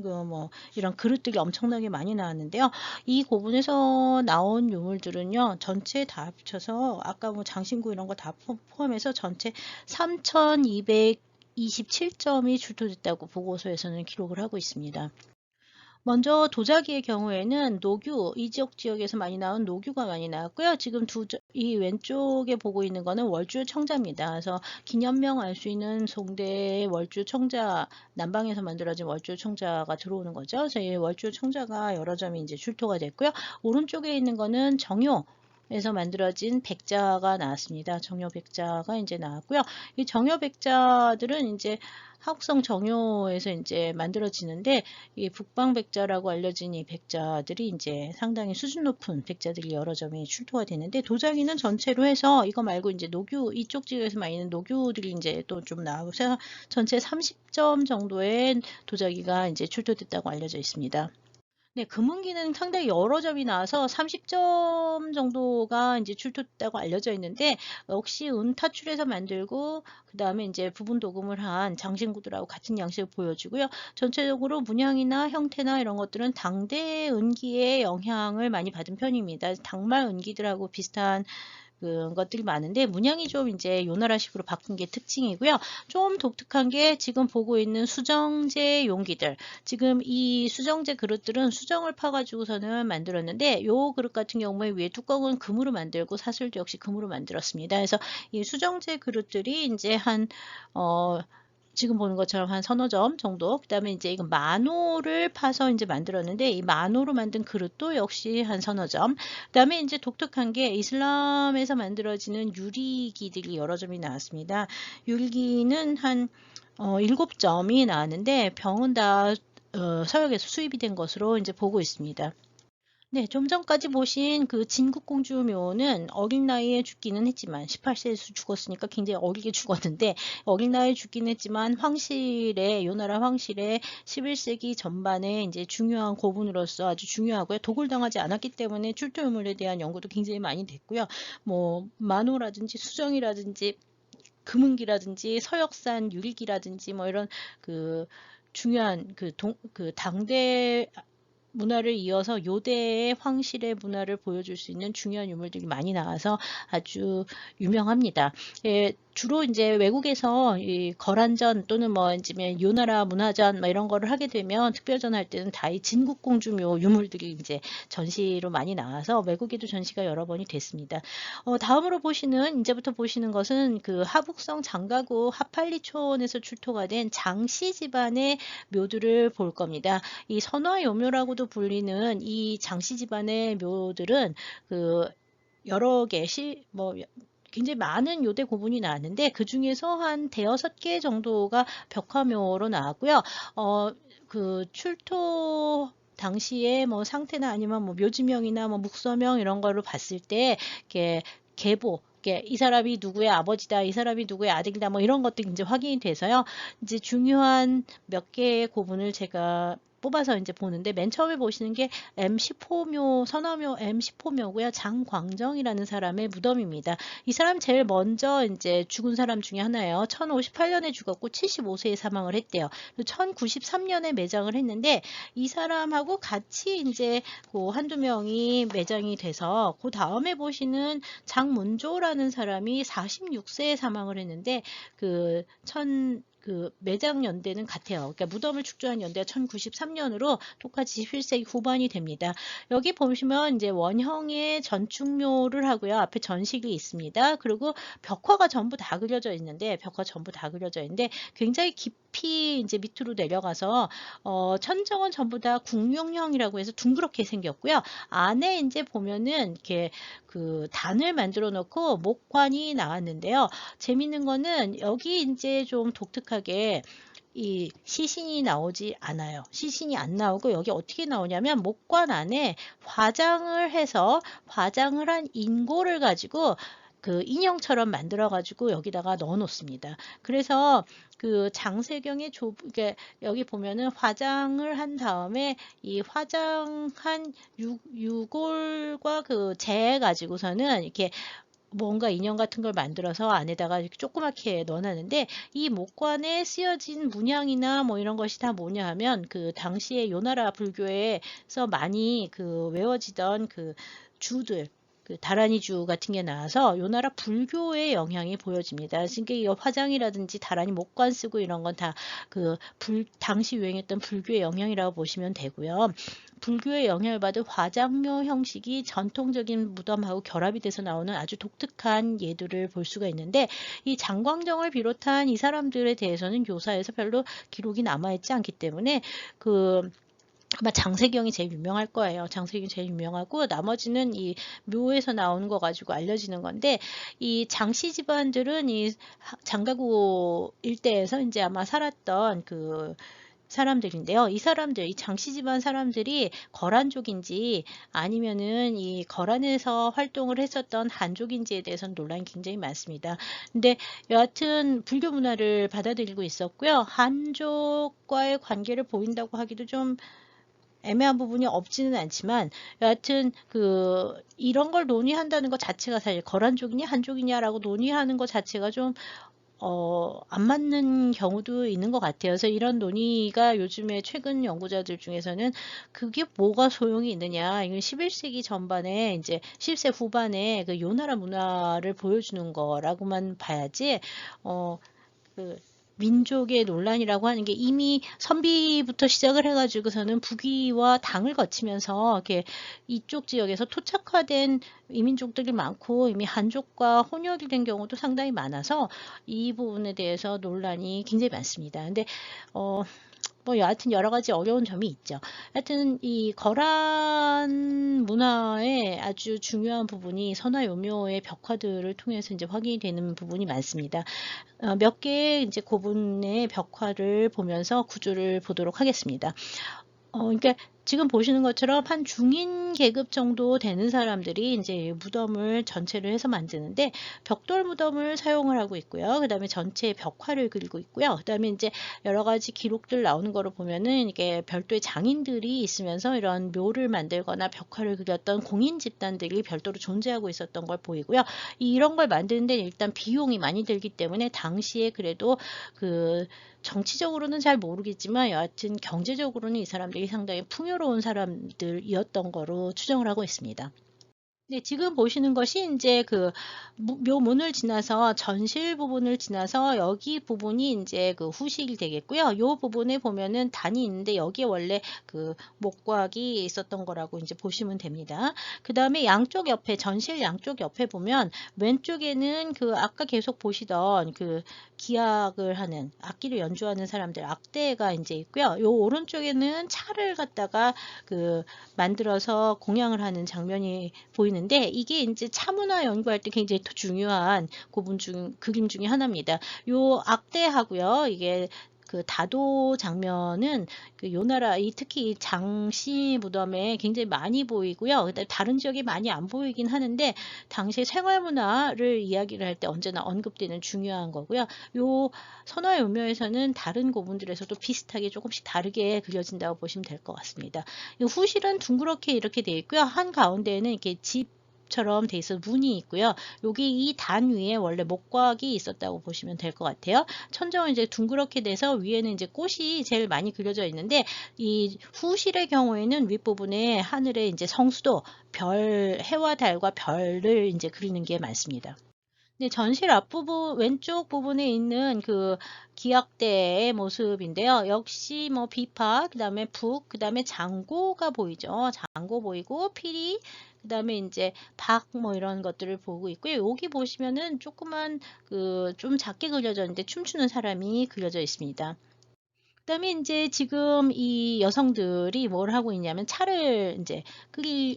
Speaker 1: 뭐 이런 그릇들이 엄청나게 많이 나왔는데요. 이 고분에서 나온 유물들은요, 전체 다 합쳐서 아까 뭐 장신구 이런 거 다 포함해서 전체 3,227점이 출토됐다고 보고서에서는 기록을 하고 있습니다. 먼저 도자기의 경우에는 노규, 이지역 지역에서 많이 나온 노규가 많이 나왔고요. 지금 이 왼쪽에 보고 있는 거는 월주 청자입니다. 그래서 기념명 알 수 있는 송대의 월주 청자, 남방에서 만들어진 월주 청자가 들어오는 거죠. 그래서 이 월주 청자가 여러 점이 이제 출토가 됐고요. 오른쪽에 있는 거는 정효, 에서 만들어진 백자가 나왔습니다. 정효 백자가 이제 나왔고요. 이 정효 백자들은 이제 하국성 정효에서 이제 만들어지는데 이 북방백자라고 알려진 이 백자들이 이제 상당히 수준 높은 백자들이 여러 점이 출토가 되는데 도자기는 전체로 해서 이거 말고 이제 노규 이쪽 지역에서 많이 있는 노규들이 이제 또 좀 나오고 전체 30점 정도의 도자기가 이제 출토됐다고 알려져 있습니다. 네, 금은기는 상당히 여러 점이 나와서 30점 정도가 이제 출토됐다고 알려져 있는데 역시 은 타출해서 만들고 그 다음에 이제 부분 도금을 한 장신구들하고 같은 양식을 보여주고요. 전체적으로 문양이나 형태나 이런 것들은 당대 은기의 영향을 많이 받은 편입니다. 당말 은기들하고 비슷한 그런 것들이 많은데 문양이 좀 이제 요나라식으로 바꾼 게 특징이고요. 좀 독특한 게 지금 보고 있는 수정제 용기들. 지금 이 수정제 그릇들은 수정을 파가지고서는 만들었는데 요 그릇 같은 경우에 위에 뚜껑은 금으로 만들고 사슬도 역시 금으로 만들었습니다. 그래서 이 수정제 그릇들이 이제 지금 보는 것처럼 한 서너 점 정도. 그다음에 이제 이건 만호를 파서 이제 만들었는데 이 만호로 만든 그릇도 역시 한 서너 점. 그다음에 이제 독특한 게 이슬람에서 만들어지는 유리기들이 여러 점이 나왔습니다. 유리기는 한 7점이 나왔는데 병은 다 서역에서 수입이 된 것으로 이제 보고 있습니다. 네, 좀 전까지 보신 그 진국공주묘는 어린 나이에 죽기는 했지만 18세에서 죽었으니까 굉장히 어리게 죽었는데 어린 나이에 죽기는 했지만 요나라 황실의 11세기 전반에 이제 중요한 고분으로서 아주 중요하고요. 도굴당하지 않았기 때문에 출토유물에 대한 연구도 굉장히 많이 됐고요. 뭐 만호라든지 수정이라든지 금은기라든지 서역산 유리기라든지 뭐 이런 그 중요한 그 당대 문화를 이어서 요대의 황실의 문화를 보여줄 수 있는 중요한 유물들이 많이 나와서 아주 유명합니다. 예, 주로 이제 외국에서 이 거란전 또는 뭐 아니면 요나라 문화전 뭐 이런 거를 하게 되면 특별전 할 때는 다 이 진국공주묘 유물들이 이제 전시로 많이 나와서 외국에도 전시가 여러 번이 됐습니다. 다음으로 이제부터 보시는 것은 그 하북성 장가구 하팔리촌에서 출토가 된 장씨 집안의 묘들을 볼 겁니다. 이 선화요묘라고도 불리는 이 장씨 집안의 묘들은 그 여러 개 뭐 굉장히 많은 요대 고분이 나왔는데 그 중에서 한 대여섯 개 정도가 벽화묘로 나왔고요. 그 출토 당시에 뭐 상태나 아니면 뭐 묘지명이나 뭐 묵서명 이런 걸로 봤을 때 이렇게 계보, 이 사람이 누구의 아버지다, 이 사람이 누구의 아들이다, 뭐 이런 것도 이제 확인이 돼서요. 이제 중요한 몇 개의 고분을 제가 뽑아서 이제 보는데, 맨 처음에 보시는 게 M14묘, 선화묘 M14묘고요. 장광정이라는 사람의 무덤입니다. 이 사람 제일 먼저 이제 죽은 사람 중에 하나예요. 1058년에 죽었고 75세에 사망을 했대요. 1093년에 매장을 했는데, 이 사람하고 같이 이제 그 한두 명이 매장이 돼서, 그 다음에 보시는 장문조라는 사람이 46세에 사망을 했는데, 그 매장 연대는 같아요. 그러니까 무덤을 축조한 연대가 1093년으로 똑같이 21세기 후반이 됩니다. 여기 보시면 이제 원형의 전축묘를 하고요. 앞에 전식이 있습니다. 그리고 벽화가 전부 다 그려져 있는데, 굉장히 깊이 이제 밑으로 내려가서 천정은 전부 다 궁룡형이라고 해서 둥그렇게 생겼고요. 안에 이제 보면은 이렇게 그 단을 만들어 놓고 목관이 나왔는데요. 재밌는 거는 여기 이제 좀 독특하게 이 시신이 나오지 않아요. 시신이 안 나오고, 여기 어떻게 나오냐면 목관 안에 화장을 한 인고를 가지고 그 인형처럼 만들어 가지고 여기다가 넣어 놓습니다. 그래서 그 장세경의 이게 여기 보면은 화장을 한 다음에 이 화장한 유골과 그 재 가지고서는 이렇게 뭔가 인형 같은 걸 만들어서 안에다가 이렇게 조그맣게 넣어놨는데, 이 목관에 쓰여진 문양이나 뭐 이런 것이 다 뭐냐 하면, 그 당시에 요나라 불교에서 많이 그 외워지던 그 주들, 그 다라니 주 같은 게 나와서 요나라 불교의 영향이 보여집니다. 그러니까 이 화장이라든지 다라니 목관 쓰고 이런 건 다 그 당시 유행했던 불교의 영향이라고 보시면 되고요. 불교의 영향을 받은 화장묘 형식이 전통적인 무덤하고 결합이 돼서 나오는 아주 독특한 예들을 볼 수가 있는데, 이 장광정을 비롯한 이 사람들에 대해서는 교사에서 별로 기록이 남아있지 않기 때문에 아마 장세경이 제일 유명할 거예요. 장세경이 제일 유명하고, 나머지는 이 묘에서 나오는 거 가지고 알려지는 건데, 이 장씨 집안들은 이 장가구 일대에서 이제 아마 살았던 그 사람들인데요. 이 장씨 집안 사람들이 거란족인지 아니면은 이 거란에서 활동을 했었던 한족인지에 대해서는 논란이 굉장히 많습니다. 근데 여하튼 불교 문화를 받아들이고 있었고요. 한족과의 관계를 보인다고 하기도 좀 애매한 부분이 없지는 않지만, 여하튼 이런 걸 논의한다는 것 자체가, 사실 거란족이냐 한족이냐라고 논의하는 것 자체가 좀 안 맞는 경우도 있는 것 같아요. 그래서 이런 논의가 요즘에 최근 연구자들 중에서는 그게 뭐가 소용이 있느냐, 이건 11세기 전반에 이제 10세 후반에 그 요나라 문화를 보여주는 거라고만 봐야지, 민족의 논란이라고 하는 게 이미 선비부터 시작을 해가지고서는 북위와 당을 거치면서 이렇게 이쪽 지역에서 토착화된 이민족들이 많고, 이미 한족과 혼혈이 된 경우도 상당히 많아서 이 부분에 대해서 논란이 굉장히 많습니다. 근데 뭐 여하튼 여러 가지 어려운 점이 있죠. 하여튼 이 거란 문화의 아주 중요한 부분이 선화요묘의 벽화들을 통해서 이제 확인이 되는 부분이 많습니다. 몇 개의 이제 고분의 벽화를 보면서 구조를 보도록 하겠습니다. 그러니까 지금 보시는 것처럼 한 중인 계급 정도 되는 사람들이 이제 무덤을 전체를 해서 만드는데, 벽돌 무덤을 사용을 하고 있고요. 그 다음에 전체 벽화를 그리고 있고요. 그 다음에 이제 여러 가지 기록들 나오는 거로 보면은 이게 별도의 장인들이 있으면서 이런 묘를 만들거나 벽화를 그렸던 공인 집단들이 별도로 존재하고 있었던 걸 보이고요. 이런 걸 만드는데 일단 비용이 많이 들기 때문에 당시에 그래도 정치적으로는 잘 모르겠지만 여하튼 경제적으로는 이 사람들이 상당히 풍요로운 사람들이었던 거로 추정을 하고 있습니다. 네, 지금 보시는 것이 이제 묘문을 지나서 전실 부분을 지나서 여기 부분이 이제 후식이 되겠고요. 이 부분에 보면은 단이 있는데 여기에 원래 목곽이 있었던 거라고 이제 보시면 됩니다. 그 다음에 양쪽 옆에, 전실 양쪽 옆에 보면 왼쪽에는 아까 계속 보시던 기악을 하는, 악기를 연주하는 사람들, 악대가 이제 있고요. 요 오른쪽에는 차를 갖다가 만들어서 공양을 하는 장면이 보이는데, 이게 이제 차문화 연구할 때 굉장히 더 중요한 그림 중에 하나입니다. 요 악대하고요, 이게 그 다도 장면은 그 요 나라 특히 장씨 무덤에 굉장히 많이 보이고요. 그다음에 다른 지역에 많이 안 보이긴 하는데 당시 생활 문화를 이야기를 할 때 언제나 언급되는 중요한 거고요. 요 선화의 묘묘에서는 다른 고분들에서도 비슷하게 조금씩 다르게 그려진다고 보시면 될 것 같습니다. 이 후실은 둥그렇게 이렇게 되어 있고요. 한 가운데에는 이렇게 처럼 돼 있어 문이 있고요. 여기 이 단 위에 원래 목곽이 있었다고 보시면 될 것 같아요. 천정은 이제 둥그렇게 돼서 위에는 이제 꽃이 제일 많이 그려져 있는데 이 후실의 경우에는 윗부분에 하늘에 이제 성수도 해와 달과 별을 이제 그리는 게 많습니다. 네, 전실 앞부분 왼쪽 부분에 있는 그 기악대의 모습인데요. 역시 뭐 비파, 그다음에 북, 그다음에 장고가 보이죠. 장고 보이고 피리, 그다음에 이제 박 뭐 이런 것들을 보고 있고요. 여기 보시면은 조그만 그 좀 작게 그려져 있는데 춤추는 사람이 그려져 있습니다. 그다음에 인제 지금 이 여성들이 뭘 하고 있냐면 차를 인제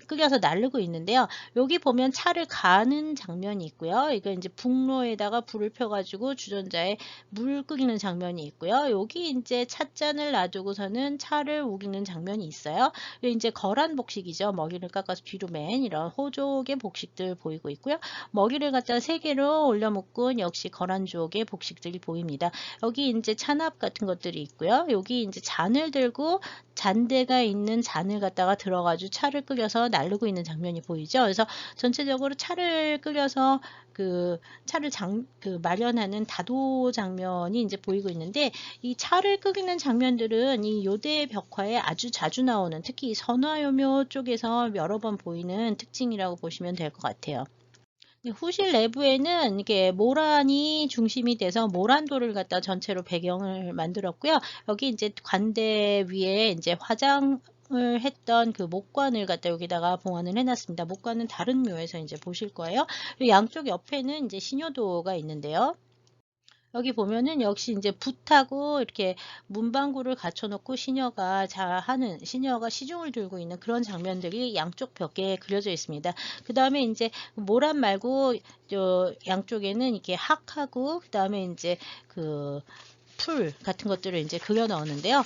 Speaker 1: 끓여서 나르고 있는데요. 여기 보면 차를 가는 장면이 있고요. 이거 인제 북로에다가 불을 펴 가지고 주전자에 물 끓이는 장면이 있고요. 여기 인제 찻잔을 놔두고서는 차를 우기는 장면이 있어요. 이 인제 거란 복식이죠. 머리를 깎아서 뒤로 맨 이런 호족의 복식들 보이고 있고요. 머리를 갖다가 3개로 올려 묶은 역시 거란족의 복식들이 보입니다. 여기 인제 찬압 같은 것들이 있고요. 여기 인제 잔을 들고 잔대가 있는 잔을 갖다가 들어 가지고 차를 끓여서 나르고 있는 장면이 보이죠. 그래서 전체적으로 차를 끓여서 그 차를 마련하는 다도 장면이 인제 보이고 있는데 이 차를 끓이는 장면들은 이 요대 벽화에 아주 자주 나오는 특히 선화요묘 쪽에서 여러 번 보이는 특징이라고 보시면 될 것 같아요. 후실 내부에는 이게 모란이 중심이 돼서 모란도를 갖다 전체로 배경을 만들었고요. 여기 이제 관대 위에 이제 화장을 했던 그 목관을 갖다 여기다가 봉헌을 해놨습니다. 목관은 다른 묘에서 이제 보실 거예요. 양쪽 옆에는 이제 신효도가 있는데요. 여기 보면은 역시 이제 붓하고 이렇게 문방구를 갖춰 놓고 시녀가 시중을 들고 있는 그런 장면들이 양쪽 벽에 그려져 있습니다. 그다음에 이제 모란 말고 양쪽에는 이렇게 학하고 그다음에 이제 그 풀 같은 것들을 이제 그려 넣었는데요.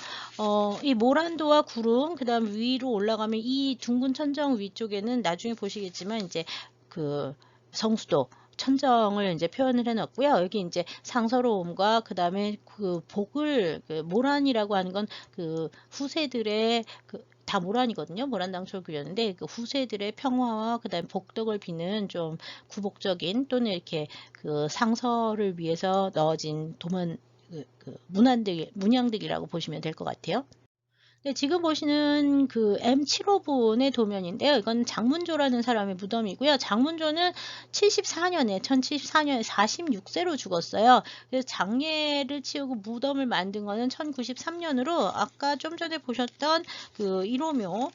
Speaker 1: 이 모란도와 구름, 그다음 위로 올라가면 이 둥근 천정 위쪽에는 나중에 보시겠지만 이제 그 성수도 천정을 이제 표현을 해놨고요. 여기 이제 상서로움과 그다음에 그 복을 모란이라고 하는 건 그 후세들의 다 모란이거든요. 모란당초를 그렸는데 그 후세들의 평화와 그다음에 복덕을 비는 좀 구복적인 또는 이렇게 그 상서를 위해서 넣어진 문양들이라고 보시면 될 것 같아요. 네, 지금 보시는 그 M75분의 도면인데요. 이건 장문조라는 사람의 무덤이고요. 장문조는 1074년에 46세로 죽었어요. 그래서 장례를 치우고 무덤을 만든 거는 1093년으로 아까 좀 전에 보셨던 그 일호묘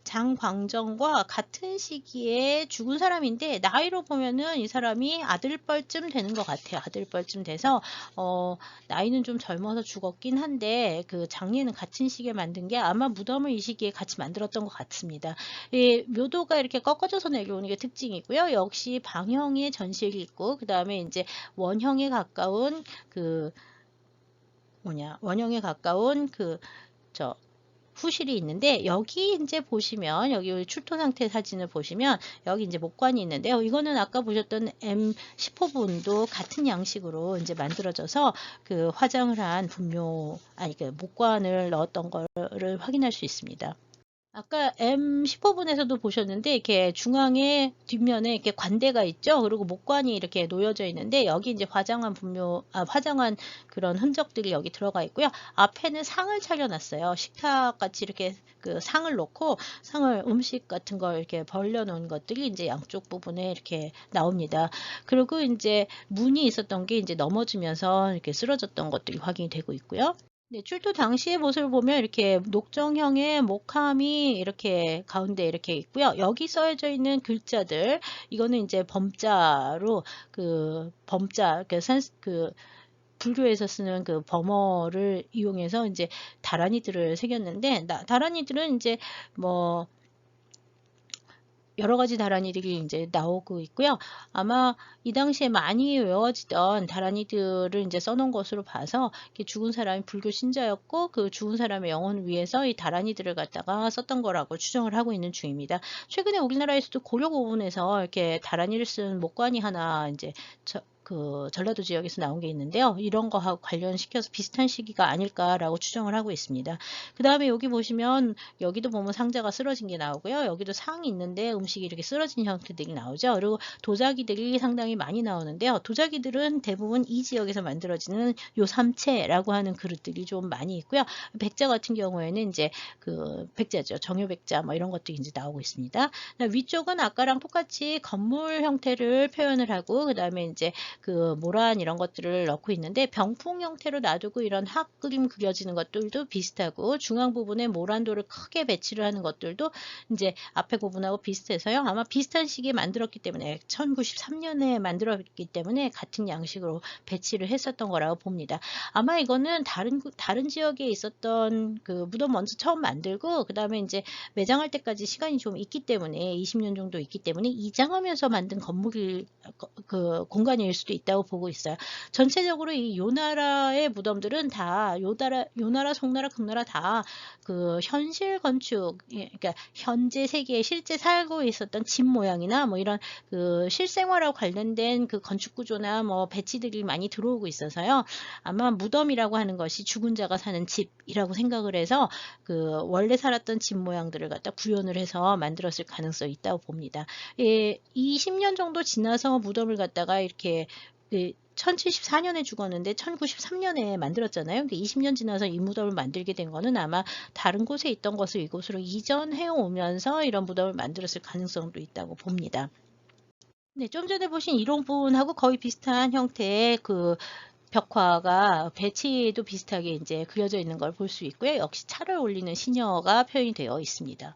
Speaker 1: 장광정과 같은 시기에 죽은 사람인데 나이로 보면은 이 사람이 아들뻘쯤 되는 것 같아요. 아들뻘쯤 돼서 나이는 좀 젊어서 죽었긴 한데 그 장례는 같은 시기에 만든 게 아마 무덤을 이 시기에 같이 만들었던 것 같습니다. 이 묘도가 이렇게 꺾어져서 내려오는 게 특징이고요. 역시 방형의 전실이 있고 그 다음에 이제 원형에 가까운 원형에 가까운 후실이 있는데 여기 이제 보시면 여기 출토 상태 사진을 보시면 여기 이제 목관이 있는데요. 이거는 아까 보셨던 M15분도 같은 양식으로 이제 만들어져서 그 화장을 한 그 목관을 넣었던 거를 확인할 수 있습니다. 아까 M15분에서도 보셨는데 이렇게 중앙에 뒷면에 이렇게 관대가 있죠. 그리고 목관이 이렇게 놓여져 있는데 여기 이제 화장한 그런 흔적들이 여기 들어가 있고요. 앞에는 상을 차려놨어요. 식탁 같이 이렇게 그 상을 놓고 음식 같은 걸 이렇게 벌려 놓은 것들이 이제 양쪽 부분에 이렇게 나옵니다. 그리고 이제 문이 있었던 게 이제 넘어지면서 이렇게 쓰러졌던 것들이 확인이 되고 있고요. 네, 출토 당시의 모습을 보면 이렇게 녹정형의 목함이 이렇게 가운데 이렇게 있고요. 여기 써져 있는 글자들, 이거는 이제 범자로 불교에서 쓰는 그 범어를 이용해서 이제 다란이들을 새겼는데 다란이들은 이제 뭐 여러 가지 다란이들이 이제 나오고 있고요. 아마 이 당시에 많이 외워지던 다란이들을 이제 써놓은 것으로 봐서 죽은 사람이 불교 신자였고 그 죽은 사람의 영혼을 위해서 이 다란이들을 갖다가 썼던 거라고 추정을 하고 있는 중입니다. 최근에 우리나라에서도 고려 고분에서 이렇게 다란이를 쓴 목관이 하나 이제 그 전라도 지역에서 나온 게 있는데요. 이런 거하고 관련시켜서 비슷한 시기가 아닐까라고 추정을 하고 있습니다. 그 다음에 여기 보시면 여기도 보면 상자가 쓰러진 게 나오고요. 여기도 상이 있는데 음식이 이렇게 쓰러진 형태들이 나오죠. 그리고 도자기들이 상당히 많이 나오는데요. 도자기들은 대부분 이 지역에서 만들어지는 요 삼채라고 하는 그릇들이 좀 많이 있고요. 백자 같은 경우에는 이제 그 백자죠. 정효백자 뭐 이런 것들이 이제 나오고 있습니다. 위쪽은 아까랑 똑같이 건물 형태를 표현을 하고 그 다음에 이제 그 모란 이런 것들을 넣고 있는데 병풍 형태로 놔두고 이런 학 그림 그려지는 것들도 비슷하고 중앙 부분에 모란도를 크게 배치를 하는 것들도 이제 앞에 부분하고 비슷해서요. 아마 비슷한 시기에 만들었기 때문에 1093년에 만들었기 때문에 같은 양식으로 배치를 했었던 거라고 봅니다. 아마 이거는 다른 지역에 있었던 그 무덤 먼저 처음 만들고 그 다음에 이제 매장할 때까지 시간이 좀 있기 때문에 20년 정도 있기 때문에 이장하면서 만든 건물이 그 공간일 수도 있다고 보고 있어요. 전체적으로 이 요나라의 무덤들은 다 요나라, 송나라, 금나라 다 그 현실 건축, 그러니까 현재 세계에 실제 살고 있었던 집 모양이나 뭐 이런 그 실생활하고 관련된 그 건축 구조나 뭐 배치들이 많이 들어오고 있어서요. 아마 무덤이라고 하는 것이 죽은 자가 사는 집이라고 생각을 해서 그 원래 살았던 집 모양들을 갖다 구현을 해서 만들었을 가능성이 있다고 봅니다. 20년 정도 지나서 무덤을 갖다가 이렇게 1074년에 죽었는데 1093년에 만들었잖아요. 20년 지나서 이 무덤을 만들게 된 거는 아마 다른 곳에 있던 것을 이곳으로 이전해 오면서 이런 무덤을 만들었을 가능성도 있다고 봅니다. 네, 좀 전에 보신 이론분하고 거의 비슷한 형태의 그 벽화가 배치에도 비슷하게 이제 그려져 있는 걸 볼 수 있고요. 역시 차를 올리는 시녀가 표현이 되어 있습니다.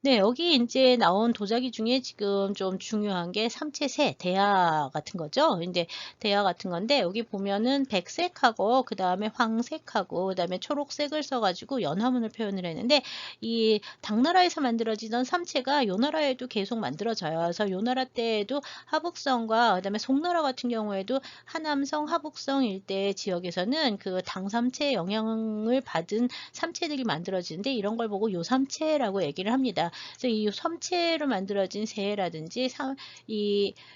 Speaker 1: 네, 여기 이제 나온 도자기 중에 지금 좀 중요한 게 삼채새, 대야 같은 거죠. 근데 대야 같은 건데 여기 보면은 백색하고 그 다음에 황색하고 그 다음에 초록색을 써가지고 연화문을 표현을 했는데 이 당나라에서 만들어지던 삼채가 요 나라에도 계속 만들어져요. 그래서 요 나라 때에도 하북성과 그 다음에 송나라 같은 경우에도 하남성, 하북성 일대 지역에서는 그 당삼채 영향을 받은 삼채들이 만들어지는데 이런 걸 보고 요 삼채라고 얘기를 합니다. 그래서 이 섬채로 만들어진 새라든지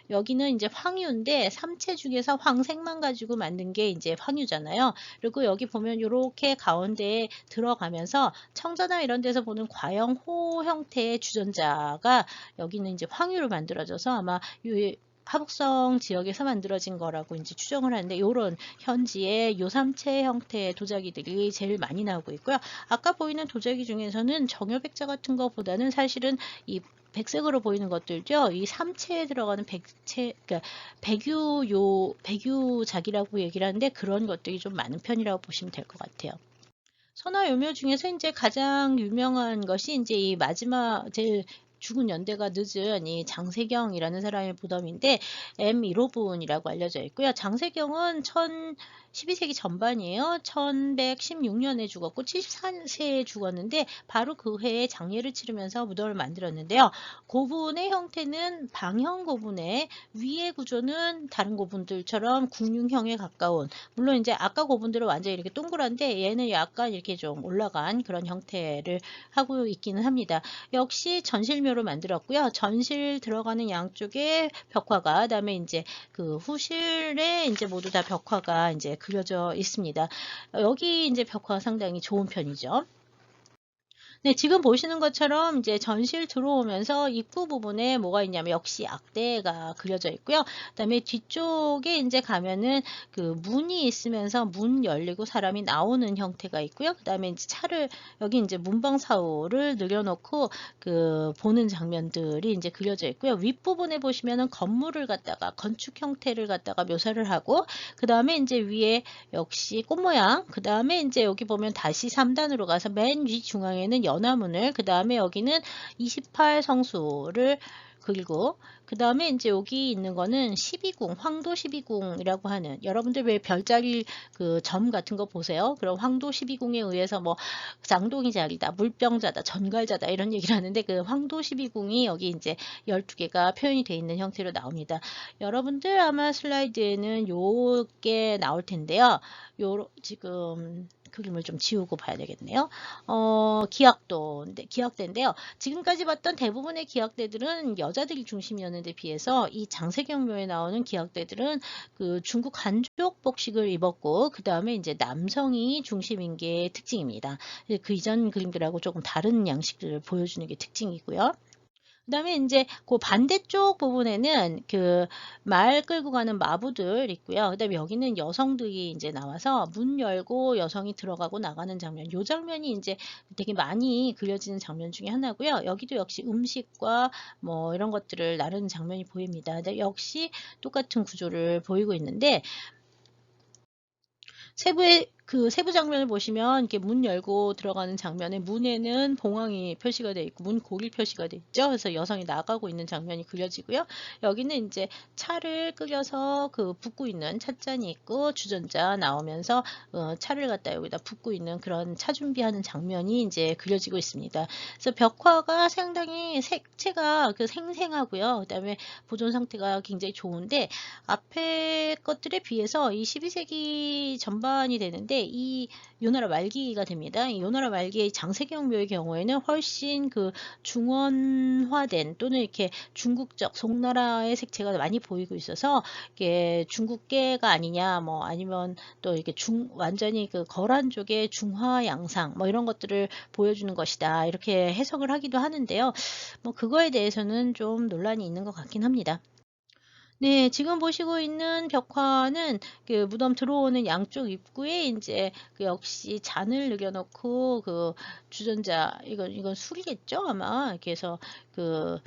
Speaker 1: 여기는 이제 황유인데 삼채 중에서 황색만 가지고 만든 게 이제 황유잖아요. 그리고 여기 보면 이렇게 가운데에 들어가면서 청자나 이런 데서 보는 과형호 형태의 주전자가 여기는 이제 황유로 만들어져서 아마 하북성 지역에서 만들어진 거라고 이제 추정을 하는데 이런 현지의 요삼채 형태의 도자기들이 제일 많이 나오고 있고요. 아까 보이는 도자기 중에서는 정효백자 같은 것보다는 사실은 이 백색으로 보이는 것들죠. 이 삼채에 들어가는 그러니까 백유작이라고 얘기를 하는데 그런 것들이 좀 많은 편이라고 보시면 될 것 같아요. 선화요묘 중에서 이제 가장 유명한 것이 이제 이 마지막 제일 죽은 연대가 늦은 이 장세경이라는 사람의 무덤인데 M15분이라고 알려져 있고요. 장세경은 12세기 전반이에요. 1116년에 죽었고 74세에 죽었는데 바로 그 해에 장례를 치르면서 무덤을 만들었는데요. 고분의 형태는 방형 고분의 위의 구조는 다른 고분들처럼 궁융형에 가까운 물론 이제 아까 고분들은 완전히 이렇게 동그란데 얘는 약간 이렇게 좀 올라간 그런 형태를 하고 있기는 합니다. 역시 전실묘로 만들었고요. 전실 들어가는 양쪽에 벽화가 그다음에 이제 그 후실에 이제 모두 다 벽화가 이제 그려져 있습니다. 여기 이제 벽화가 상당히 좋은 편이죠. 네, 지금 보시는 것처럼 이제 전실 들어오면서 입구 부분에 뭐가 있냐면 역시 악대가 그려져 있고요. 그다음에 뒤쪽에 이제 가면은 그 문이 있으면서 문 열리고 사람이 나오는 형태가 있고요. 그다음에 이제 여기 이제 문방사호를 늘여놓고 그 보는 장면들이 이제 그려져 있고요. 윗부분에 보시면은 건물을 갖다가 건축 형태를 갖다가 묘사를 하고 그다음에 이제 위에 역시 꽃 모양 그다음에 이제 여기 보면 다시 3단으로 가서 맨 위 중앙에는 연화문을 그 다음에 여기는 28성수를 그리고 그 다음에 이제 여기 있는 거는 12궁, 황도 12궁이라고 하는, 여러분들 왜 별자리 그 점 같은 거 보세요. 그럼 황도 12궁에 의해서 뭐 쌍둥이 자리다, 물병자다, 전갈자다 이런 얘기를 하는데, 그 황도 12궁이 여기 이제 12개가 표현이 되어 있는 형태로 나옵니다. 여러분들 아마 슬라이드에는 요게 나올 텐데요. 요 지금 그림을 좀 지우고 봐야 되겠네요. 기약대인데요. 지금까지 봤던 대부분의 기약대들은 여자들이 중심이었는데 비해서 이 장세경묘에 나오는 기약대들은 그 중국 한족 복식을 입었고, 그 다음에 이제 남성이 중심인 게 특징입니다. 그 이전 그림들하고 조금 다른 양식들을 보여주는 게 특징이고요. 그 다음에 이제 그 반대쪽 부분에는 그 말 끌고 가는 마부들 있고요. 그 다음에 여기는 여성들이 이제 나와서 문 열고 여성이 들어가고 나가는 장면. 요 장면이 이제 되게 많이 그려지는 장면 중에 하나고요. 여기도 역시 음식과 뭐 이런 것들을 나르는 장면이 보입니다. 근데 역시 똑같은 구조를 보이고 있는데, 세부 장면을 보시면 이렇게 문 열고 들어가는 장면에 문에는 봉황이 표시가 되어 있고 문고리 표시가 되어 있죠. 그래서 여성이 나가고 있는 장면이 그려지고요. 여기는 이제 차를 끓여서 그 붓고 있는 찻잔이 있고 주전자 나오면서 차를 갖다 여기다 붓고 있는 그런 차 준비하는 장면이 이제 그려지고 있습니다. 그래서 벽화가 상당히 색채가 그 생생하고요. 그다음에 보존 상태가 굉장히 좋은데, 앞에 것들에 비해서 이 12세기 전반이 되는데 이 요나라 말기가 됩니다. 이 요나라 말기의 장세경묘의 경우에는 훨씬 그 중원화된 또는 이렇게 중국적 송나라의 색채가 많이 보이고 있어서 이게 중국계가 아니냐, 뭐 아니면 또 이렇게 완전히 그 거란 쪽의 중화 양상 뭐 이런 것들을 보여주는 것이다, 이렇게 해석을 하기도 하는데요. 뭐 그거에 대해서는 좀 논란이 있는 것 같긴 합니다. 네, 지금 보시고 있는 벽화는 그 무덤 들어오는 양쪽 입구에 이제 그 역시 잔을 늘여놓고 그 주전자, 이건 술이겠죠 아마. 그래서 그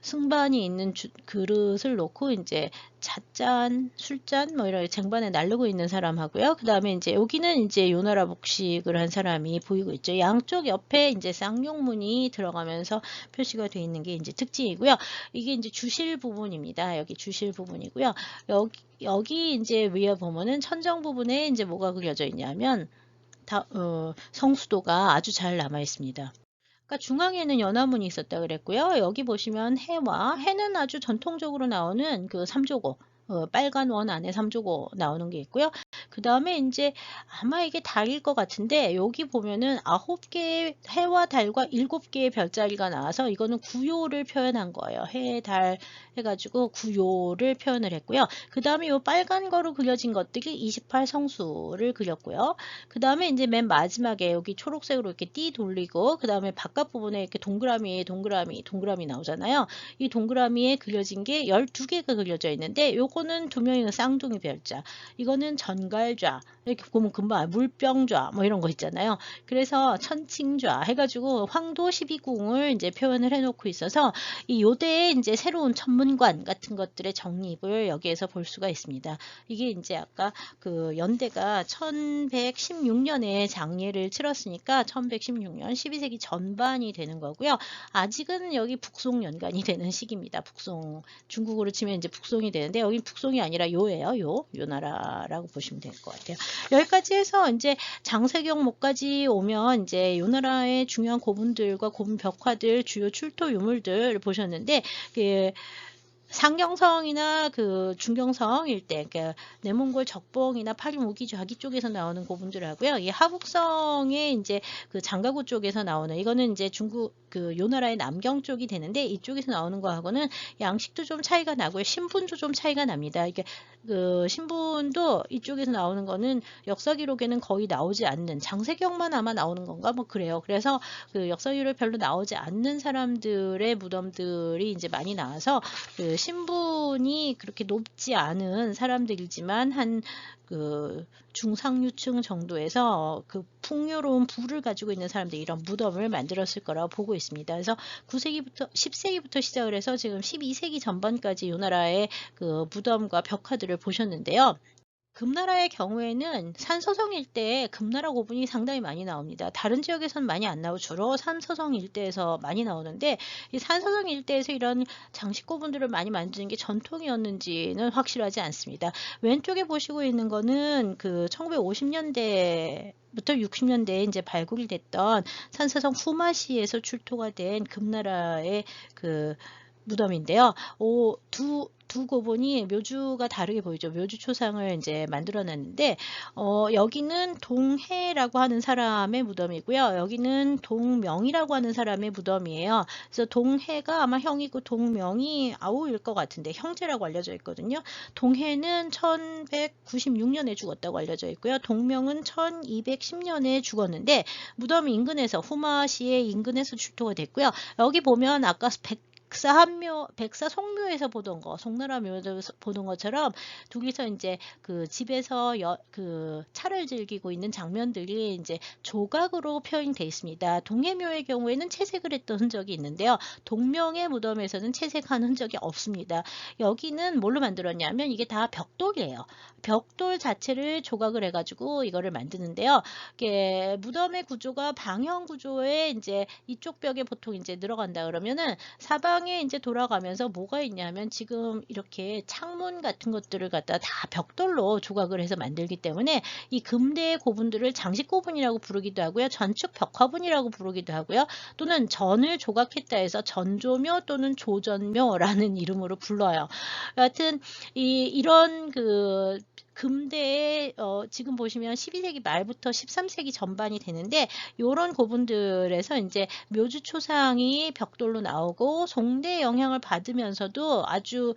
Speaker 1: 승반이 있는 그릇을 놓고 이제 찻잔, 술잔 뭐 이런 쟁반에 나르고 있는 사람하고요. 그 다음에 이제 여기는 이제 요나라 복식을 한 사람이 보이고 있죠. 양쪽 옆에 이제 쌍용문이 들어가면서 표시가 되어 있는 게 이제 특징이고요. 이게 이제 주실 부분입니다. 여기 주실 부분이고요. 여기 이제 위에 보면은 천정 부분에 이제 뭐가 그려져 있냐면 성수도가 아주 잘 남아 있습니다. 그러니까 중앙에는 연화문이 있었다 그랬고요. 여기 보시면 해는 아주 전통적으로 나오는 그 삼조고, 빨간 원 안에 삼조고 나오는 게 있고요. 그 다음에 이제 아마 이게 달일 것 같은데, 여기 보면은 9개의 해와 달과 7개의 별자리가 나와서 이거는 구요를 표현한 거예요. 해, 달 해가지고 구요를 표현을 했고요. 그 다음에 이 빨간 거로 그려진 것들이 28성수를 그렸고요. 그 다음에 이제 맨 마지막에 여기 초록색으로 이렇게 띠 돌리고, 그 다음에 바깥 부분에 이렇게 동그라미 나오잖아요. 이 동그라미에 그려진 게 12개가 그려져 있는데, 요거는 두 명이 쌍둥이 별자, 이거는 전갈좌, 이렇게 보면 금방 물병좌 뭐 이런 거 있잖아요. 그래서 천칭좌 해가지고 황도 12궁을 이제 표현을 해놓고 있어서 이 요대에 이제 새로운 천문관 같은 것들의 정립을 여기에서 볼 수가 있습니다. 이게 이제 아까 그 연대가 1116년에 장례를 치렀으니까 1116년 12세기 전반이 되는 거고요. 아직은 여기 북송 연간이 되는 시기입니다. 북송, 중국으로 치면 이제 북송이 되는데 여긴 북송이 아니라 요예요. 요 나라라고 보시면 될 것 같아요. 여기까지 해서 이제 장세경목까지 오면 이제 요 나라의 중요한 고분들과 고분 벽화들, 주요 출토 유물들 보셨는데, 그 상경성이나 그 중경성 일대, 그러니까 내몽골 적봉이나 파리 무기 좌기 쪽에서 나오는 고분들 하고요. 이 하북성의 이제 그 장가구 쪽에서 나오는, 이거는 이제 중국 그 요나라의 남경 쪽이 되는데, 이쪽에서 나오는 거하고는 양식도 좀 차이가 나고요. 신분도 좀 차이가 납니다. 이게 그 신분도 이쪽에서 나오는 거는 역사 기록에는 거의 나오지 않는, 장세경만 아마 나오는 건가 뭐 그래요. 그래서 그 역사 기록에 별로 나오지 않는 사람들의 무덤들이 이제 많이 나와서 그 신분이 그렇게 높지 않은 사람들이지만 한 그 중상류층 정도에서 그 풍요로운 부를 가지고 있는 사람들이 이런 무덤을 만들었을 거라고 보고 있습니다. 그래서 9세기부터 10세기부터 시작을 해서 지금 12세기 전반까지 이 나라의 그 무덤과 벽화들을 보셨는데요. 금나라의 경우에는 산서성 일대에 금나라 고분이 상당히 많이 나옵니다. 다른 지역에서는 많이 안 나오고 주로 산서성 일대에서 많이 나오는데 이 산서성 일대에서 이런 장식 고분들을 많이 만드는 게 전통이었는지는 확실하지 않습니다. 왼쪽에 보시고 있는 거는 그 1950년대 부터 60년대에 이제 발굴이 됐던 산서성 후마시에서 출토가 된 금나라의 그 무덤인데요. 두 고분이 묘주가 다르게 보이죠. 묘주 초상을 이제 만들어 놨는데, 여기는 동해라고 하는 사람의 무덤이고요. 여기는 동명이라고 하는 사람의 무덤이에요. 그래서 동해가 아마 형이고 동명이 아우일 것 같은데, 형제라고 알려져 있거든요. 동해는 1196년에 죽었다고 알려져 있고요. 동명은 1210년에 죽었는데, 무덤 인근에서, 후마시의 인근에서 출토가 됐고요. 여기 보면 아까 백사 송묘에서 보던 거, 송나라 묘에서 보던 것처럼 둘이서 이제 그 집에서 그 차를 즐기고 있는 장면들이 이제 조각으로 표현돼 있습니다. 동해묘의 경우에는 채색을 했던 흔적이 있는데요. 동명의 무덤에서는 채색한 흔적이 없습니다. 여기는 뭘로 만들었냐면 이게 다 벽돌이에요. 벽돌 자체를 조각을 해가지고 이거를 만드는데요. 이게 무덤의 구조가 방형 구조에 이제 이쪽 벽에 보통 이제 들어간다 그러면은 사방에 이제 돌아가면서 뭐가 있냐면 지금 이렇게 창문 같은 것들을 갖다 다 벽돌로 조각을 해서 만들기 때문에 이 금대의 고분들을 장식 고분이라고 부르기도 하고요. 전축 벽화분이라고 부르기도 하고요. 또는 전을 조각했다 해서 전조묘 또는 조전묘라는 이름으로 불러요. 여하튼 이런 그 금대에 지금 보시면 12세기 말부터 13세기 전반이 되는데 요런 고분들에서 이제 묘주 초상이 벽돌로 나오고 송대 영향을 받으면서도 아주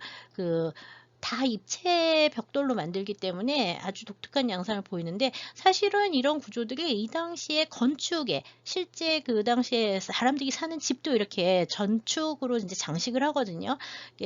Speaker 1: 다 입체 벽돌로 만들기 때문에 아주 독특한 양상을 보이는데 사실은 이런 구조들이 이 당시에 건축에 실제 그 당시에 사람들이 사는 집도 이렇게 전축으로 이제 장식을 하거든요.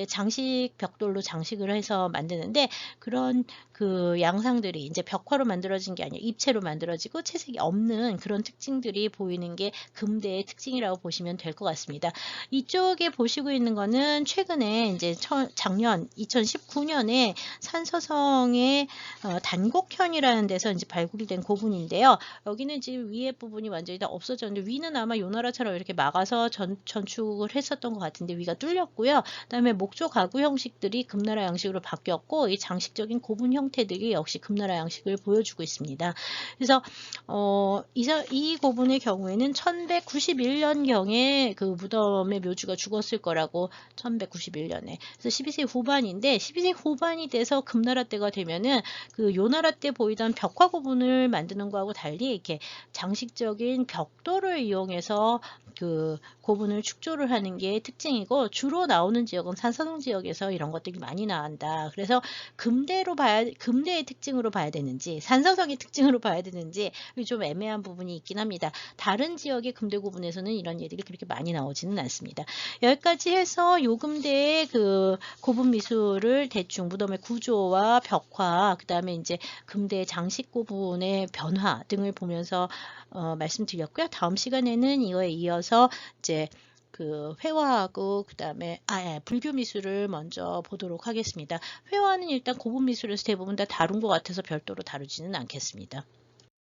Speaker 1: 장식 벽돌로 장식을 해서 만드는데 그런 그 양상들이 이제 벽화로 만들어진 게 아니라 입체로 만들어지고 채색이 없는 그런 특징들이 보이는 게 금대의 특징이라고 보시면 될 것 같습니다. 이쪽에 보시고 있는 거는 최근에 이제 작년 2019년에 산서성의 단곡현이라는 데서 이제 발굴이 된 고분인데요. 여기는 지금 위에 부분이 완전히 다 없어졌는데 위는 아마 요나라처럼 이렇게 막아서 전축을 했었던 것 같은데 위가 뚫렸고요. 그다음에 목조 가구 형식들이 금나라 양식으로 바뀌었고 이 장식적인 고분 형태들이 역시 금나라 양식을 보여주고 있습니다. 그래서 이 고분의 경우에는 1191년경에 그 무덤의 묘주가 죽었을 거라고 1191년에 그래서 12세기 후반인데 12세기 후반이 돼서 금나라 때가 되면은 그 요나라 때 보이던 벽화 고분을 만드는 거하고 달리 이렇게 장식적인 벽돌을 이용해서 그 고분을 축조를 하는 게 특징이고 주로 나오는 지역은 산서성 지역에서 이런 것들이 많이 나온다. 그래서 금대의 특징으로 봐야 되는지 산서성의 특징으로 봐야 되는지 좀 애매한 부분이 있긴 합니다. 다른 지역의 금대 고분에서는 이런 예들이 그렇게 많이 나오지는 않습니다. 여기까지 해서 요금대의 그 고분 미술을 대충 무덤의 구조와 벽화, 그 다음에 이제 금대의 장식 고분의 변화 등을 보면서 말씀드렸고요. 다음 시간에는 이거에 이어서 이제 그 회화하고 그 다음에 불교 미술을 먼저 보도록 하겠습니다. 회화는 일단 고분 미술에서 대부분 다 다룬 것 같아서 별도로 다루지는 않겠습니다.